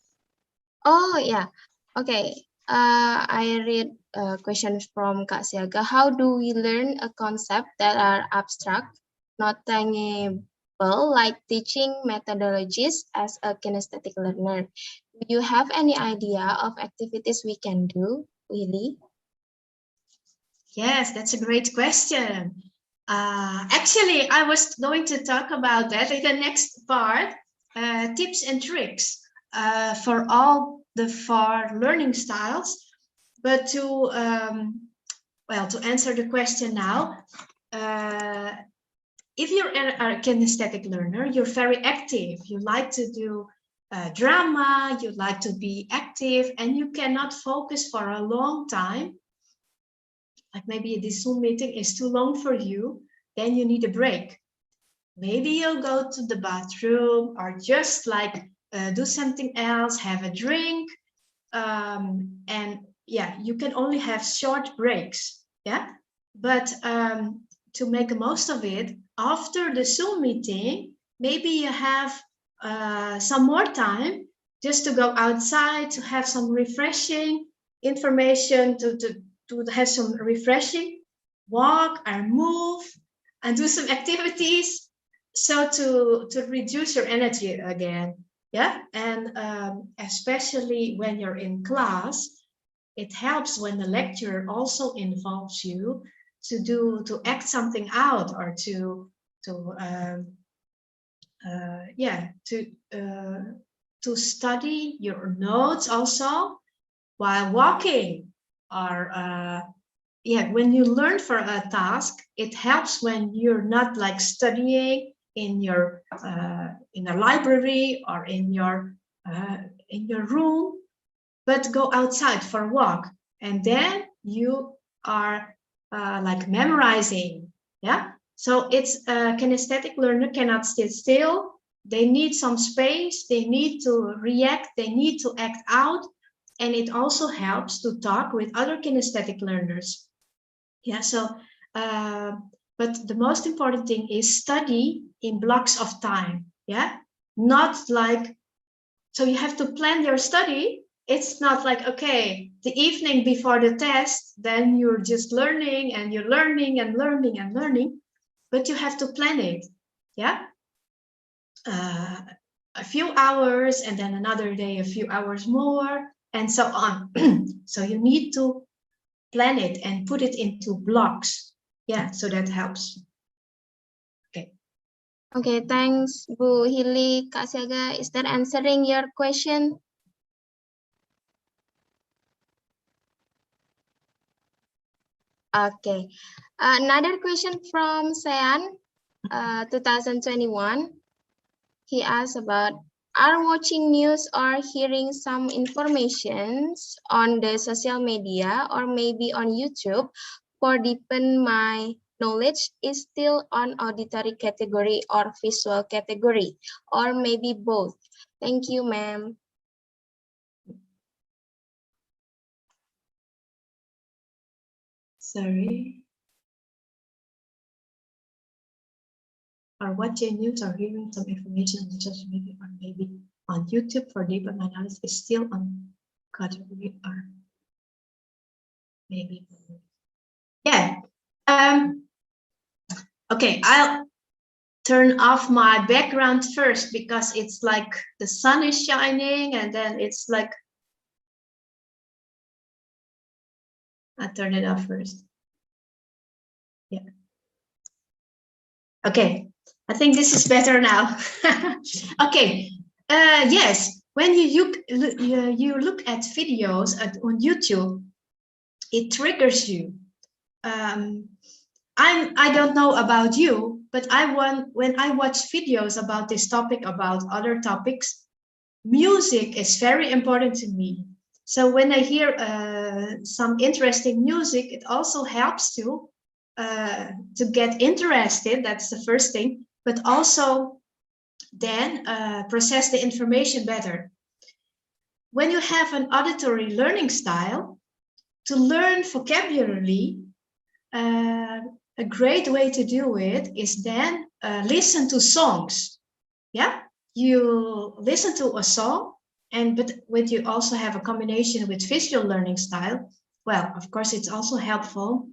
Oh, yeah. Okay. I read questions from Kak Siaga. How do we learn a concept that are abstract, not tangible, like teaching methodologies as a kinesthetic learner? Do you have any idea of activities we can do, Willy? Yes, that's a great question. Actually, I was going to talk about that in the next part, tips and tricks for all the 4 learning styles. But to answer the question now, if you're a kinesthetic learner, you're very active. You like to do drama, you like to be active, and you cannot focus for a long time. Like maybe this Zoom meeting is too long for you, then you need a break. Maybe you'll go to the bathroom, or just like do something else, have a drink, and yeah, you can only have short breaks. Yeah, but to make the most of it, after the Zoom meeting, maybe you have some more time just to go outside, to have some refreshing information, to have some refreshing walk and move and do some activities, so to reduce your energy again. Yeah, and especially when you're in class, it helps when the lecturer also involves you to act something out, or to study your notes also while walking, or when you learn for a task, it helps when you're not like studying in a library or in your room, but go outside for a walk, and then you are like memorizing. Yeah. So it's kinesthetic learner cannot sit still. They need some space. They need to react. They need to act out. And it also helps to talk with other kinesthetic learners. Yeah. So, but the most important thing is study in blocks of time. Yeah. Not like, so you have to plan your study. It's not like, okay, the evening before the test, then you're just learning and you're learning and learning and learning, but you have to plan it. Yeah. A few hours and then another day, a few hours more and so on. So you need to plan it and put it into blocks. Yeah, so that helps. Okay. Okay, thanks, Bu Hili, Kak Siaga. Is that answering your question? Okay. Another question from Sean, 2021. He asked about, are watching news or hearing some informations on the social media or maybe on YouTube for deepen my knowledge is still on auditory category or visual category, or maybe both? Thank you, ma'am. Sorry. Or watching news or hearing some information on social media or maybe on YouTube for deeper analysis is still on category or maybe. Yeah. Okay, I'll turn off my background first because it's like the sun is shining and then it's like, I turn it off first. Yeah. Okay, I think this is better now. Okay, yes, when you look at videos on YouTube, it triggers you. I don't know about you, but when I watch videos about this topic, about other topics, music is very important to me. So when I hear some interesting music, it also helps to get interested. That's the first thing, but also then process the information better. When you have an auditory learning style, to learn vocabulary, a great way to do it is then listen to songs. Yeah, you listen to a song, but when you also have a combination with visual learning style, well, of course, it's also helpful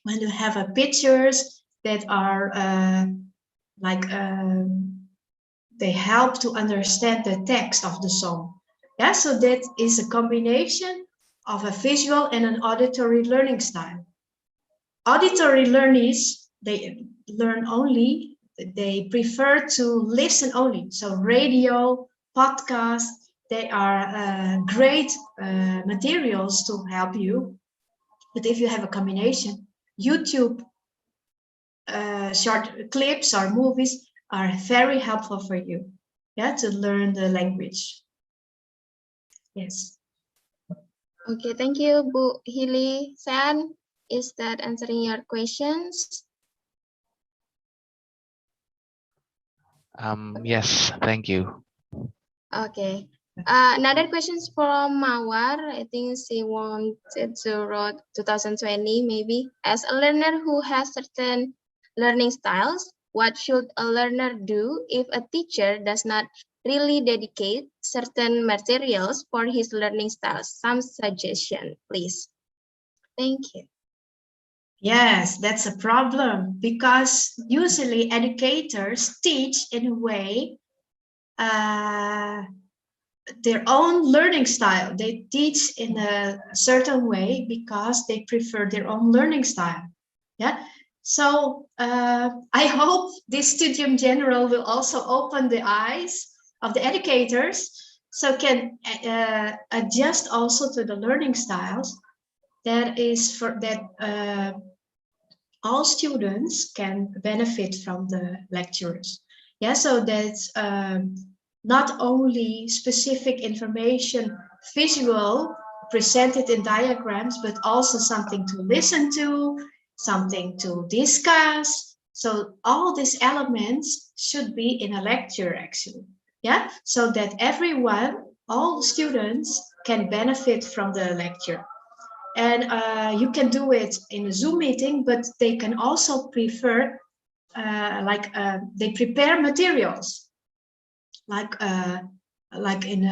when you have pictures that are they help to understand the text of the song. Yeah, so that is a combination of a visual and an auditory learning style. Auditory learners, they learn only, they prefer to listen only. So radio, podcasts, they are great materials to help you. But if you have a combination, YouTube short clips or movies are very helpful for you, yeah, to learn the language. Yes. Okay, thank you, Bu Hili. San, is that answering your questions? Yes, thank you. Okay. Another questions from Mawar. I think she wanted to write 2020 maybe. As a learner who has certain learning styles, what should a learner do if a teacher does not really dedicate certain materials for his learning styles? Some suggestion, please. Thank you. Yes, that's a problem because usually educators teach in a way their own learning style. They teach in a certain way because they prefer their own learning style. Yeah. So I hope this Studium General will also open the eyes of the educators so can adjust also to the learning styles that is for that all students can benefit from the lectures. Yeah, so that's not only specific information, visual, presented in diagrams, but also something to listen to, something to discuss. So all these elements should be in a lecture actually, yeah, so that everyone, all students can benefit from the lecture. And you can do it in a Zoom meeting, but they can also prefer, they prepare materials, like in,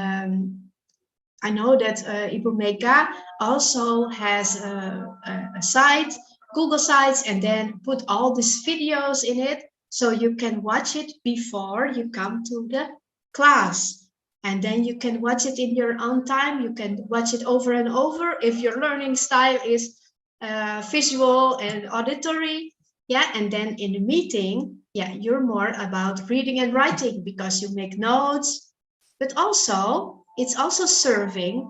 I know that Ibu Mega also has a site, Google Sites, and then put all these videos in it, so you can watch it before you come to the class. And then you can watch it in your own time. You can watch it over and over if your learning style is visual and auditory. Yeah, and then in the meeting, yeah, you're more about reading and writing because you make notes, but also it's also serving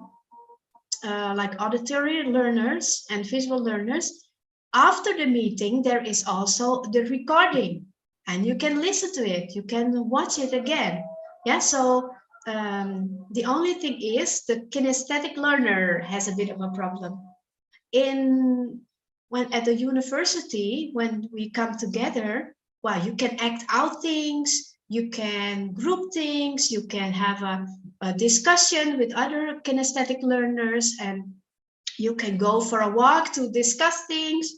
like auditory learners and visual learners. After the meeting, there is also the recording and you can listen to it. You can watch it again. Yeah, so the only thing is the kinesthetic learner has a bit of a problem. When at the university, when we come together, well, you can act out things, you can group things, you can have a discussion with other kinesthetic learners, and you can go for a walk to discuss things.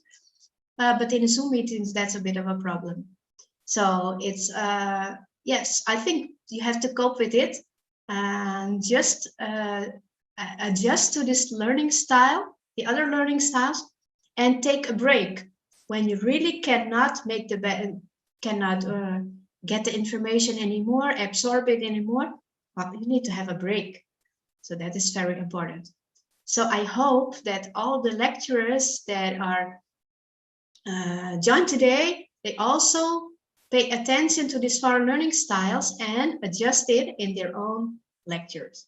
But in Zoom meetings, that's a bit of a problem. So it's, yes, I think you have to cope with it and just adjust to this learning style, the other learning styles, and take a break when you really cannot make cannot get the information anymore, absorb it anymore. Well, you need to have a break. So that is very important. So I hope that all the lecturers that are joined today, they also pay attention to these foreign learning styles and adjust it in their own lectures.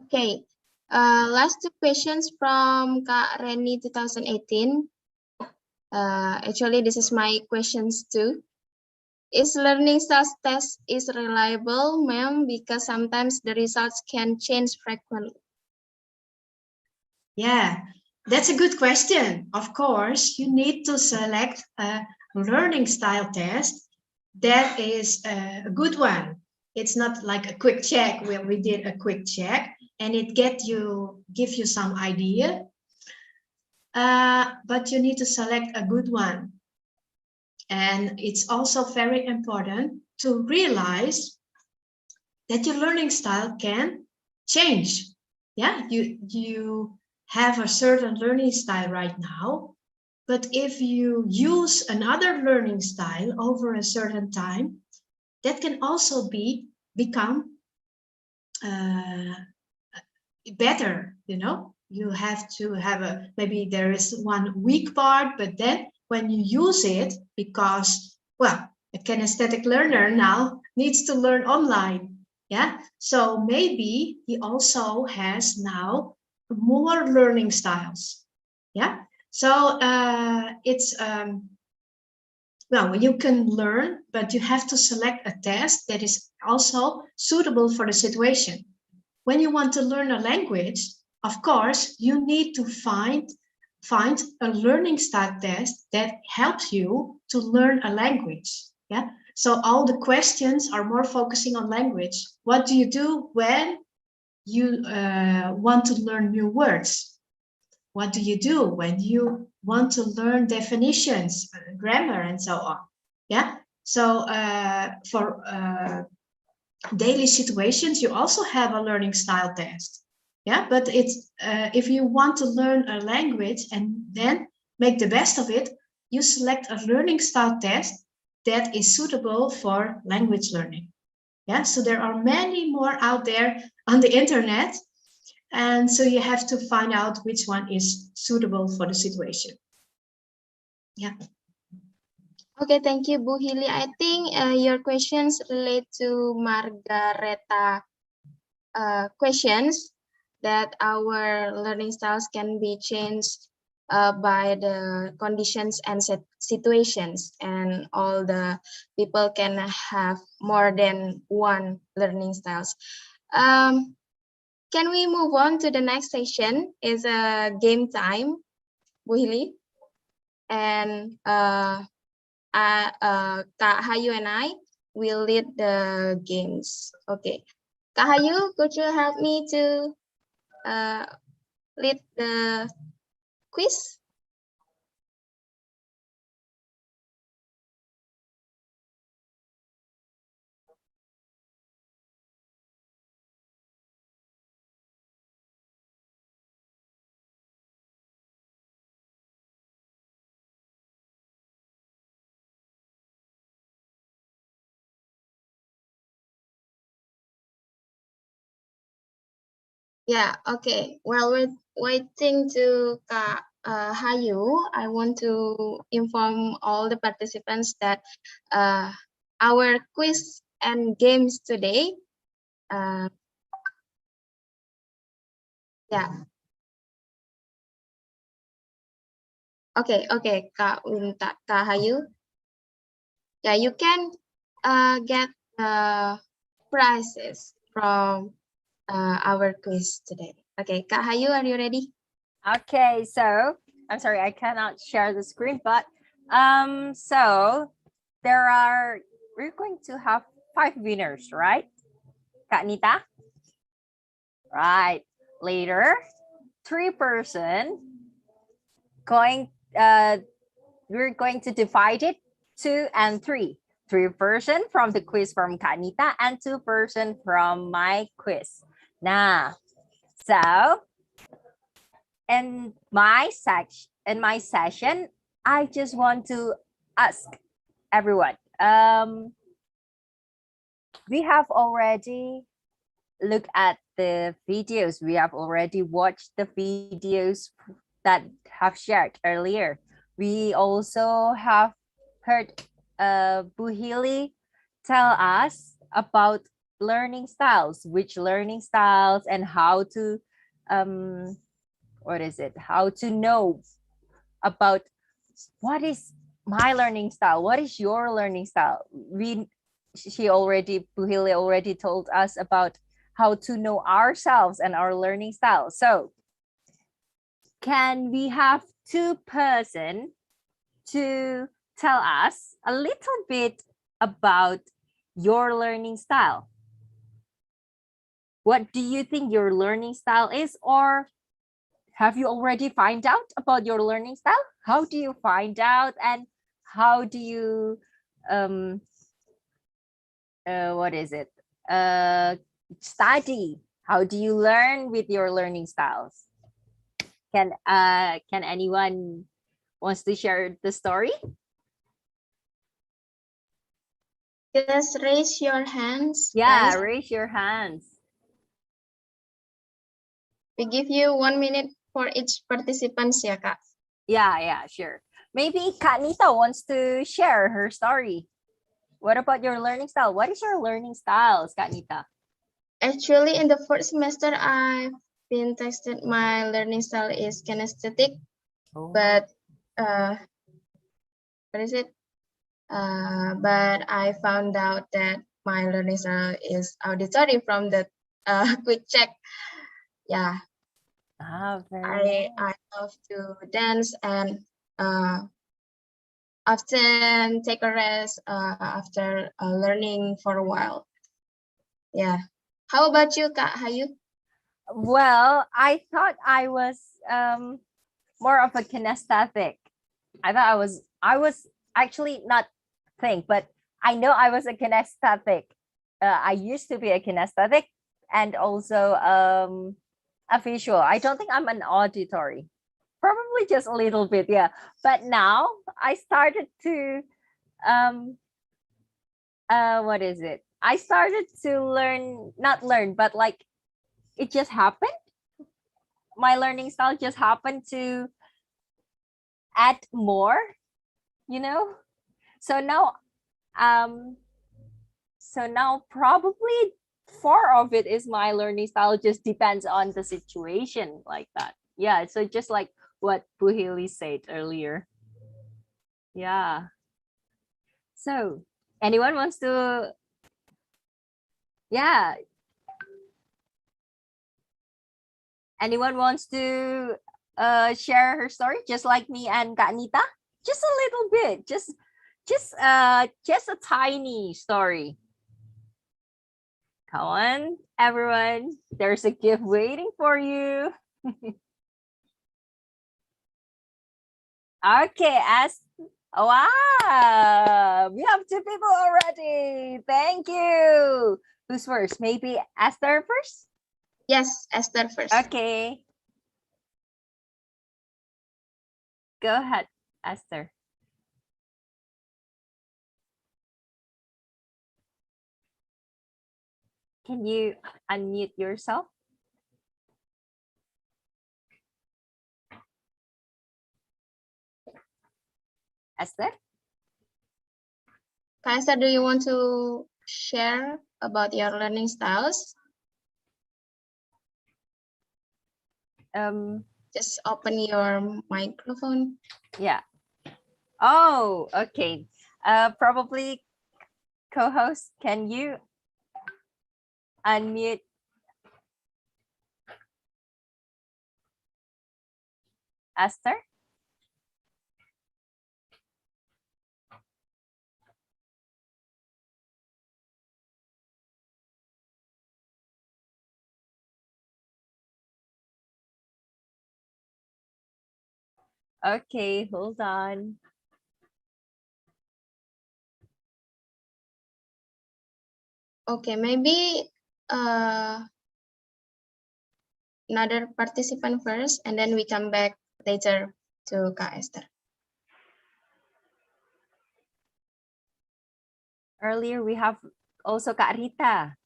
Okay, last two questions from Kak Reni 2018. Actually, this is my questions too. Is learning styles test is reliable, ma'am? Because sometimes the results can change frequently. Yeah, that's a good question. Of course, you need to select a learning style test that is a good one. It's not like a quick check where we did a quick check and it give you some idea. But you need to select a good one. And it's also very important to realize that your learning style can change. Yeah, you have a certain learning style right now, but if you use another learning style over a certain time, that can also become better, you know. You have to have maybe there is one weak part, but then when you use it, because, well, a kinesthetic learner now needs to learn online, yeah? So maybe he also has now more learning styles, yeah? So it's, well, you can learn, but you have to select a test that is also suitable for the situation. When you want to learn a language, of course, you need to find a learning style test that helps you to learn a language. Yeah. So all the questions are more focusing on language. What do you do when you want to learn new words? What do you do when you want to learn definitions, grammar, and so on? Yeah. So for daily situations, you also have a learning style test. Yeah, but it's if you want to learn a language and then make the best of it, you select a learning style test that is suitable for language learning. Yeah, so there are many more out there on the internet, and so you have to find out which one is suitable for the situation. Yeah. Okay, thank you, Bu Hili. I think your questions relate to Margareta questions that our learning styles can be changed by the conditions and situations, and all the people can have more than one learning styles. can we move on to the next session? Is a game time, Bu Hili, and Kak Hayu and I will lead the games. Okay, Kak Hayu, could you help me to lead the quiz? Yeah, okay. While we're waiting to Kak Hayu, I want to inform all the participants that our quiz and games today, yeah. Okay, Kak Hayu. Yeah, you can get prizes from our quiz today. Okay, Kak Hayu, are you ready? Okay, so I'm sorry, I cannot share the screen, but so we're going to have 5 winners, right? Kak Nita? Right. Later, 3-person we're going to divide it 2 and 3. 3-person from the quiz from Kak Nita and 2-person from my quiz. Now, so in my session, I just want to ask everyone. We have already looked at the videos. We have already watched the videos that have shared earlier. We also have heard Bu Hili tell us about learning styles, which learning styles and how to how to know about what is my learning style, what is your learning style. Bu Hili already told us about how to know ourselves and our learning style. So can we have 2-person to tell us a little bit about your learning style? What do you think your learning style is, or have you already find out about your learning style? How do you find out, and how do you study? How do you learn with your learning styles? Can anyone wants to share the story? Just raise your hands. Yeah, Guys. raise your hands. We give you 1 minute for each participant, ya, Kak. Yeah, sure. Maybe Kak Nita wants to share her story. What about your learning style? What is your learning styles, Kak Nita? Actually, in the first semester, I've been tested. My learning style is kinesthetic, but what is it? But I found out that my learning style is auditory from the quick check. Yeah, Very I love to dance and often take a rest after learning for a while. Yeah. How about you, Kak Hayu? well. I thought I was more of a kinesthetic. I thought I was actually not think, but I know I was a kinesthetic. I used to be a kinesthetic and also a visual. I don't think I'm an auditory. Probably just a little bit, yeah. But now I started to I started to not learn, but like it just happened. My learning style just happened to add more, you know. So now probably 4 of it is my learning style, just depends on the situation, like that. Yeah, so just like what Bu Hili said earlier. Yeah. So anyone wants to, yeah, Anyone wants to share her story, just like me and Kak Anita? Just a little bit, just a tiny story. Come on, everyone. There's a gift waiting for you. Okay, wow, we have 2 people already. Thank you. Who's first? Maybe Esther first? Yes, Esther first. Okay. Go ahead, Esther. Can you unmute yourself? Esther? Kak Esther, do you want to share about your learning styles? Just open your microphone. Yeah. Oh, okay. Probably co-host, can you unmute? Esther? Okay, hold on. Okay, maybe another participant first, and then we come back later to Kak Esther. Earlier, we have also Kak Rita.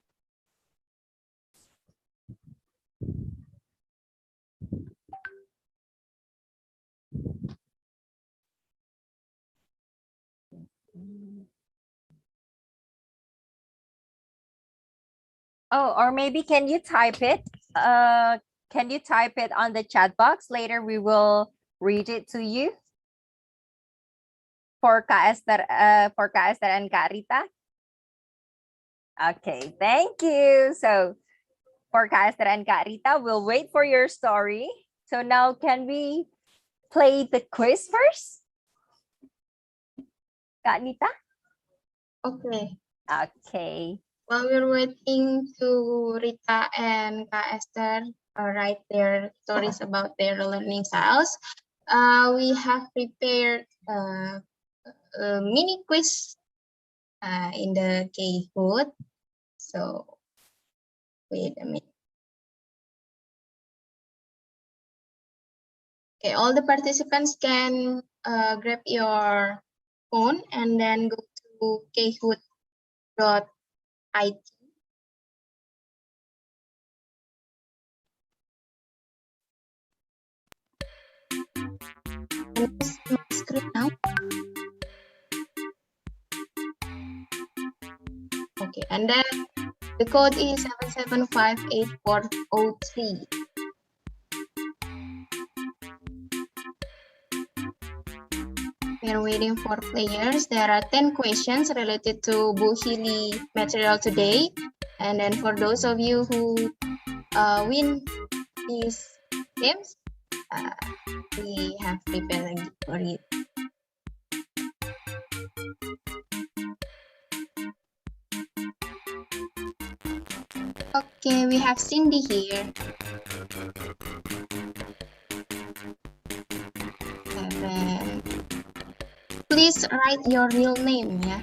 Oh, or maybe can you type it? Can you type it on the chat box? Later, we will read it to you. For Kak Esther and Kak Rita. Okay, thank you. So for Kak Esther and Kak Rita, we'll wait for your story. So now can we play the quiz first? Kak Anita? Okay. Okay. While we're waiting to Rita and Kak Esther write their stories about their learning styles, we have prepared a mini quiz in the Kahoot. So wait a minute. Okay, all the participants can grab your phone and then go to kahoot.it. And this is my screen now. Okay, and then the code is 7758403. We're waiting for players. There are 10 questions related to Buhili material today. And then for those of you who win these games, we have prepared a gift for you. Okay, we have Cindy here. And then please write your real name, yeah.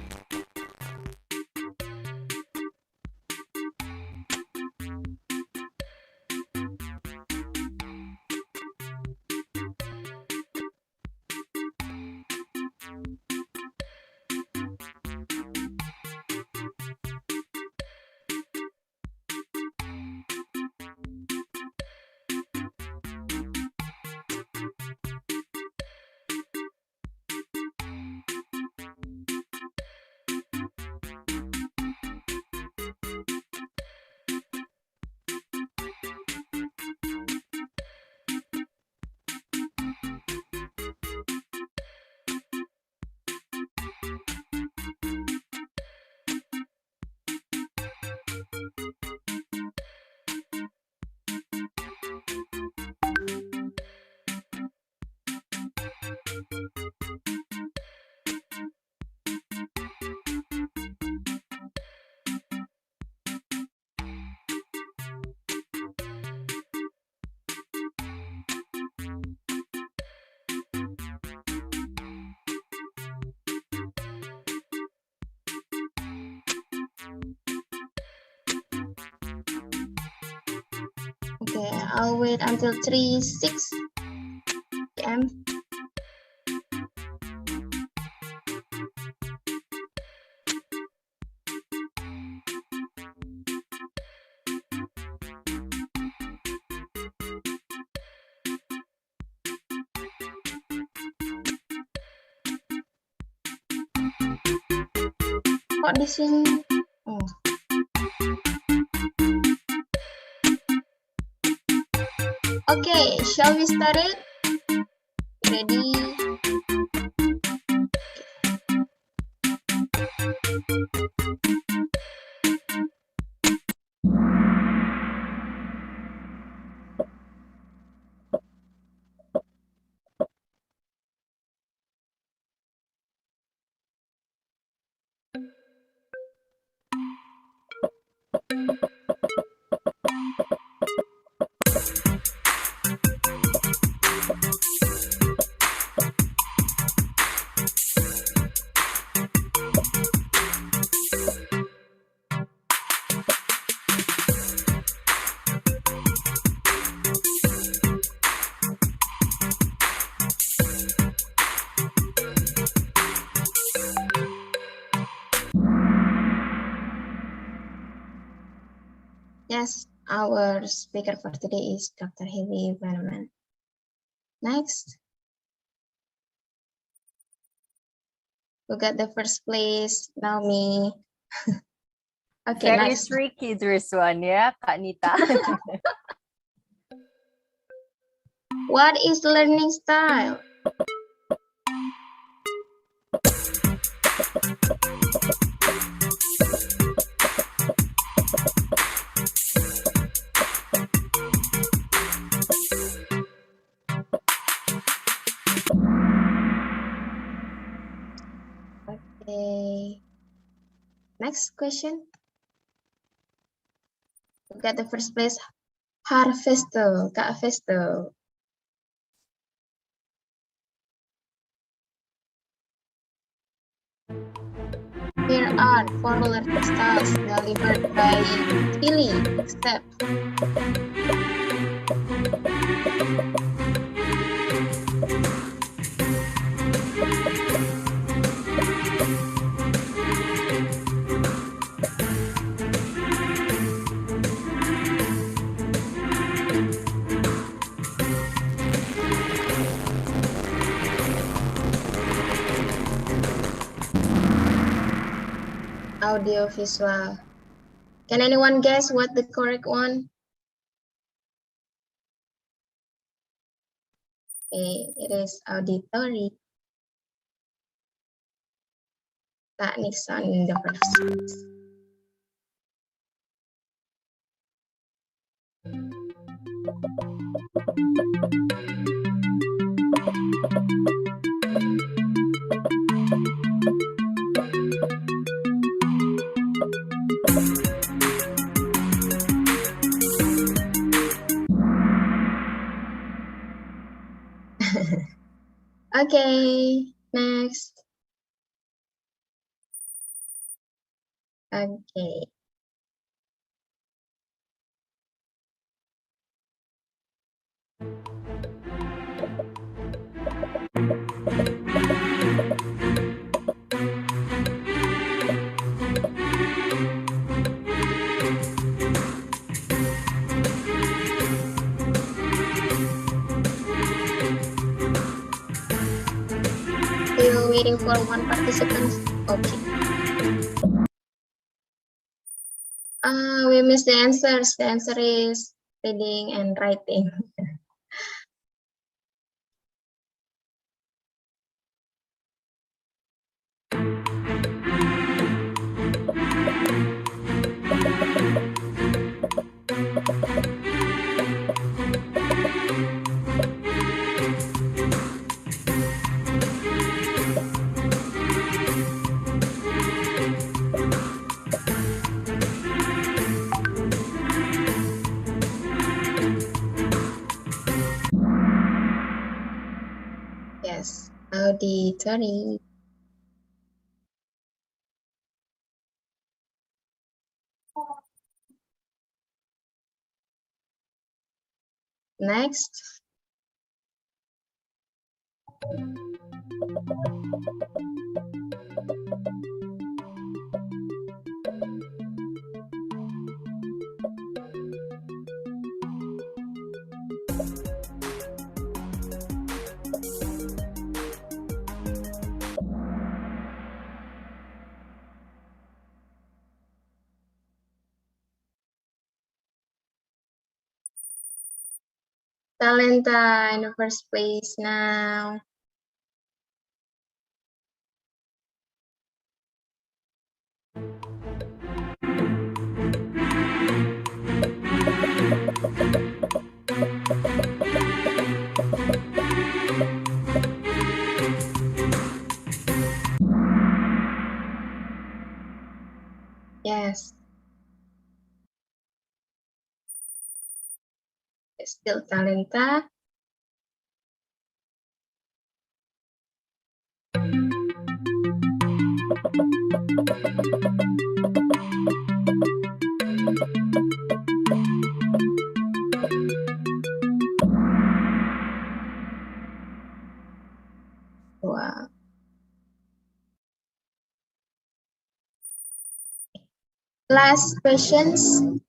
I'll wait until 3:06 p.m. Kok di sini? Oh. Okay, shall we start it? Ready? Yes, our speaker for today is Dr. Heavy Veneman. Next. Who got the first place? Naomi. Okay, Very nice. tricky this one, yeah, Kak Nita. What is learning style? Okay. Next question. Who got the first place? Harvesto, Kak Festo. Here are 4 learning styles delivered by Tilly, except audio visual. Can anyone guess what the correct one? Okay, it is auditory. That needs on the first. Okay, next. Okay. Still waiting for one participant. Okay. We missed the answers. The answer is reading and writing. Yes, auditory. Next. Talenta in the first place now. Yes. Still Talenta. Wow. Last questions.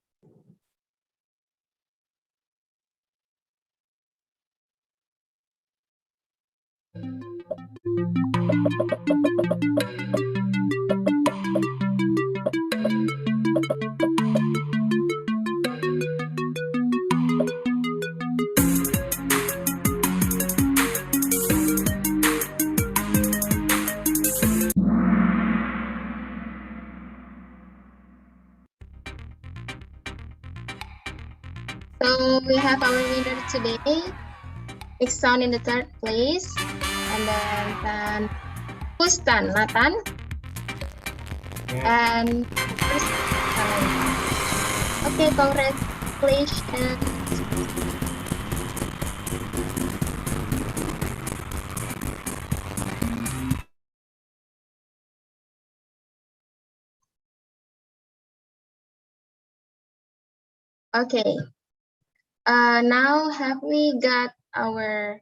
So we have our winner today. Next sound in the third place. And then Pustan Nathan. And first Talenta. Okay, congratulations. Okay. Now have we got our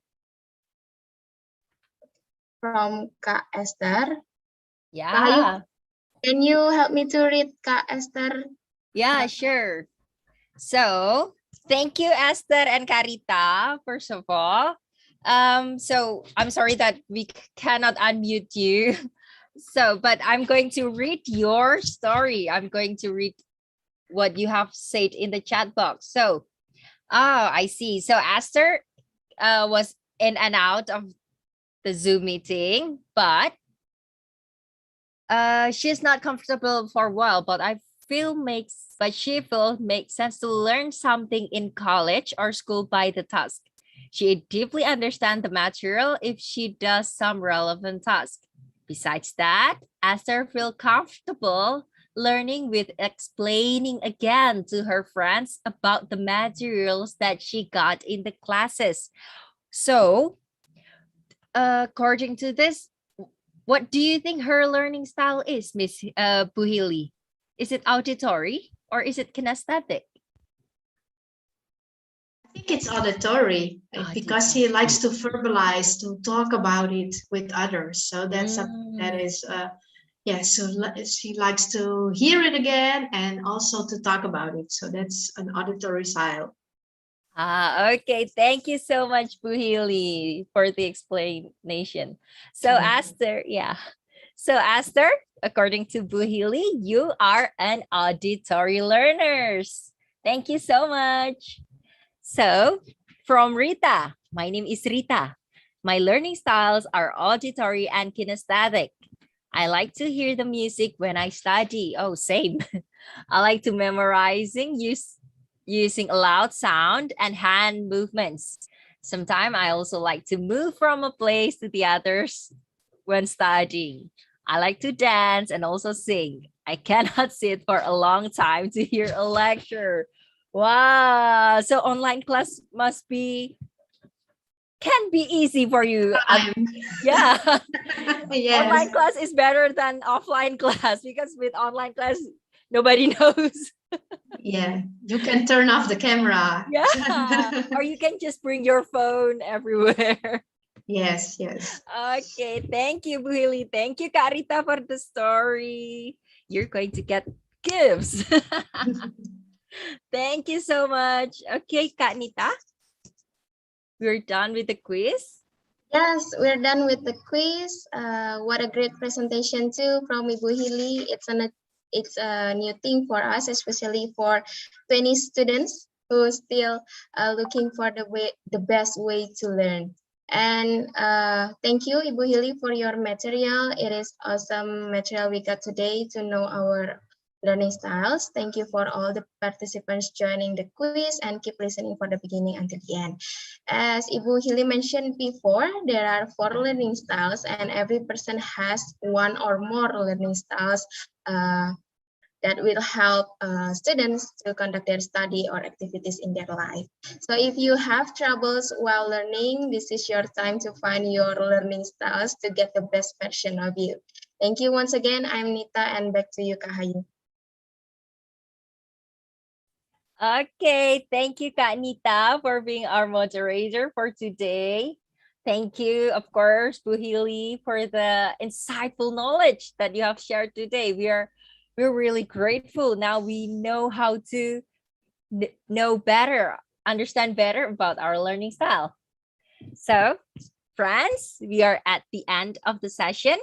from Kak Esther? Yeah. Can you help me to read Kak Esther? Yeah, sure. So thank you, Esther and Carita, first of all. So I'm sorry that we cannot unmute you. So, but I'm going to read your story. I'm going to read what you have said in the chat box. So, I see. So Esther was in and out of the Zoom meeting, but she's not comfortable for a while, but she feels makes sense to learn something in college or school by the task. She deeply understands the material if she does some relevant task. Besides that, Esther feels comfortable learning with explaining again to her friends about the materials that she got in the classes. So, according to this, what do you think her learning style is, Miss Buhili? Is it auditory or is it kinesthetic? I think it's auditory because he likes to verbalize, to talk about it with others. So that's that is yeah. So she likes to hear it again and also to talk about it. So that's an auditory style. Okay. Thank you so much, Buhili, for the explanation. So Esther, yeah. So Esther, according to Buhili, you are an auditory learners. Thank you so much. So from Rita, my name is Rita. My learning styles are auditory and kinesthetic. I like to hear the music when I study. Oh, same. I like to memorizing using a loud sound and hand movements. Sometimes I also like to move from a place to the others when studying. I like to dance and also sing. I cannot sit for a long time to hear a lecture. Wow. So online class can be easy for you. Yeah. Yes. Online class is better than offline class because with online class, nobody knows Yeah, you can turn off the camera. Yeah, or you can just bring your phone everywhere. Yes, yes. Okay, thank you, Buhili. Thank you, Karita, for the story. You're going to get gifts. Thank you so much. Okay, Kak Nita, we're done with the quiz. Yes, we're done with the quiz. What a great presentation too from Ibu Hili. It's a new thing for us, especially for 20 students who still looking for the best way to learn. And thank you, Ibu Hili, for your material. It is awesome material we got today to know our learning styles. Thank you for all the participants joining the quiz and keep listening for the beginning until the end. As Ibu Hili mentioned before, there are 4 learning styles and every person has 1 or more learning styles that will help students to conduct their study or activities in their life. So if you have troubles while learning, this is your time to find your learning styles to get the best version of you. Thank you once again. I'm Nita and back to you, Kak Hayu. Okay, thank you, Kak Nita, for being our moderator for today. Thank you, of course, Buhili, for the insightful knowledge that you have shared today. We're really grateful. Now we know how to know better, understand better about our learning style. So, friends, we are at the end of the session.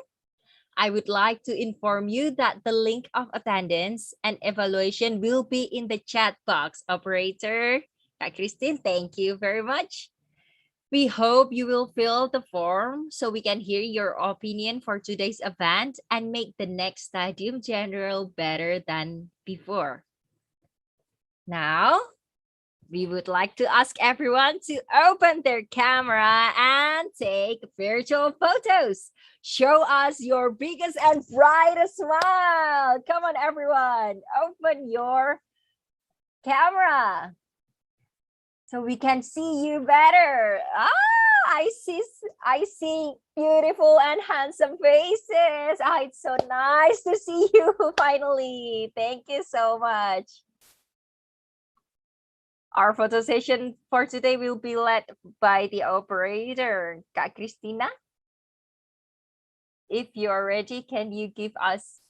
I would like to inform you that the link of attendance and evaluation will be in the chat box. Operator, Kak Christine, thank you very much. We hope you will fill the form so we can hear your opinion for today's event and make the next Studium General better than before. Now, we would like to ask everyone to open their camera and take virtual photos. Show us your biggest and brightest smile. Come on, everyone. Open your camera so we can see you better. I see beautiful and handsome faces. It's so nice to see you finally. Thank you so much. Our photo session for today will be led by the operator, Kak Christina. If you're ready, can you give us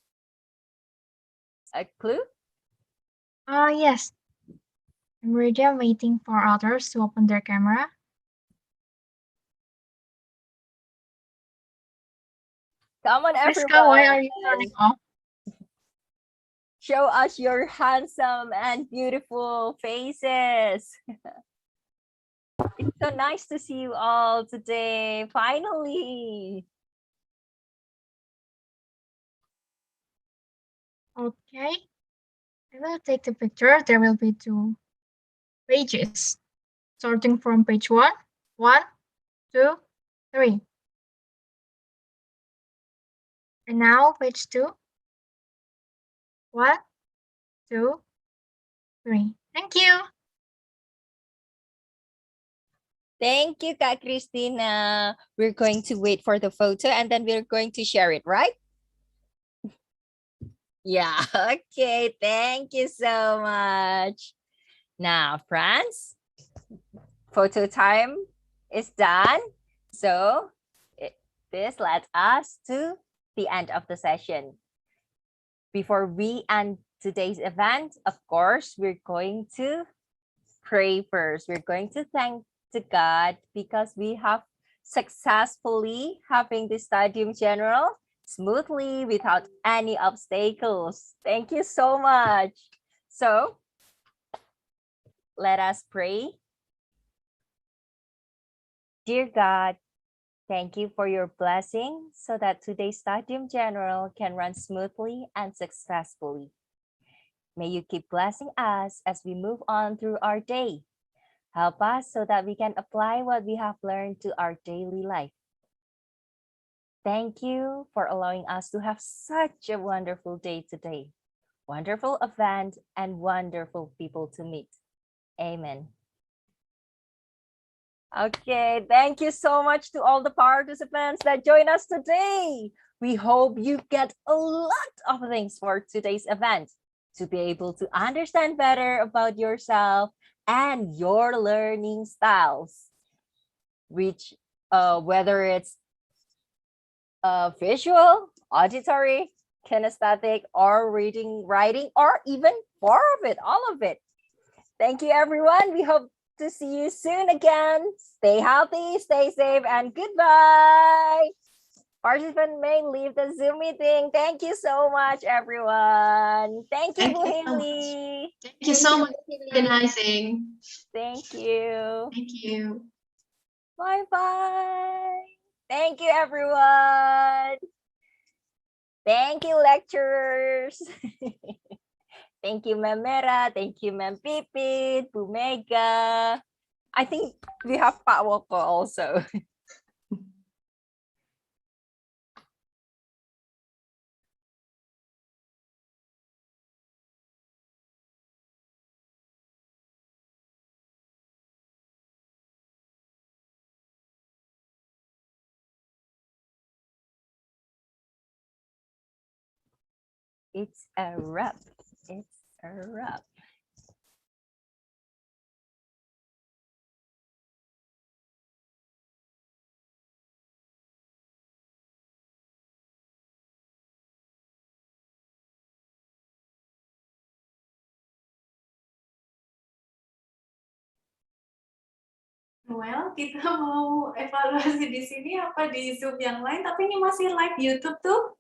a clue? Yes. I'm ready. I'm waiting for others to open their camera. Come on, everyone. Priska, why are you turning off? Show us your handsome and beautiful faces. It's so nice to see you all today, finally. Okay. I will take the picture. There will be 2 pages. Starting from page 1. 1, 2, 3. And now page 2. 1, 2, 3. Thank you. Thank you, Kak Christina. We're going to wait for the photo and then we're going to share it, right? Yeah, okay. Thank you so much. Now, friends, photo time is done. So this led us to the end of the session. Before we end today's event, of course, we're going to pray first. We're going to thank to God because we have successfully having the Studium General smoothly without any obstacles. Thank you so much. So let us pray. Dear God, thank you for your blessing so that today's Studium General can run smoothly and successfully. May you keep blessing us as we move on through our day. Help us so that we can apply what we have learned to our daily life. Thank you for allowing us to have such a wonderful day today. Wonderful event and wonderful people to meet. Amen. Okay, thank you so much to all the participants that joined us today. We hope you get a lot of things for today's event. to be able to understand better about yourself and your learning styles, which whether it's visual, auditory, kinesthetic, or reading, writing, or even four of it, all of it. Thank you, everyone. We hope to see you soon again. Stay healthy, stay safe, and goodbye. Participants may leave the Zoom meeting. Thank you so much, everyone. Thank you, Thank you so much. Buhili. Thank you so much for organizing. Thank you. Thank you. Bye-bye. Thank you, everyone. Thank you, lecturers. Thank you, Ma'am Mera. Thank you, Ma'am Pipit, Bumega. I think we have Pak Woko also. It's a wrap. It's a wrap. Well, kita mau evaluasi di sini apa di Zoom yang lain, tapi ini masih live YouTube tuh.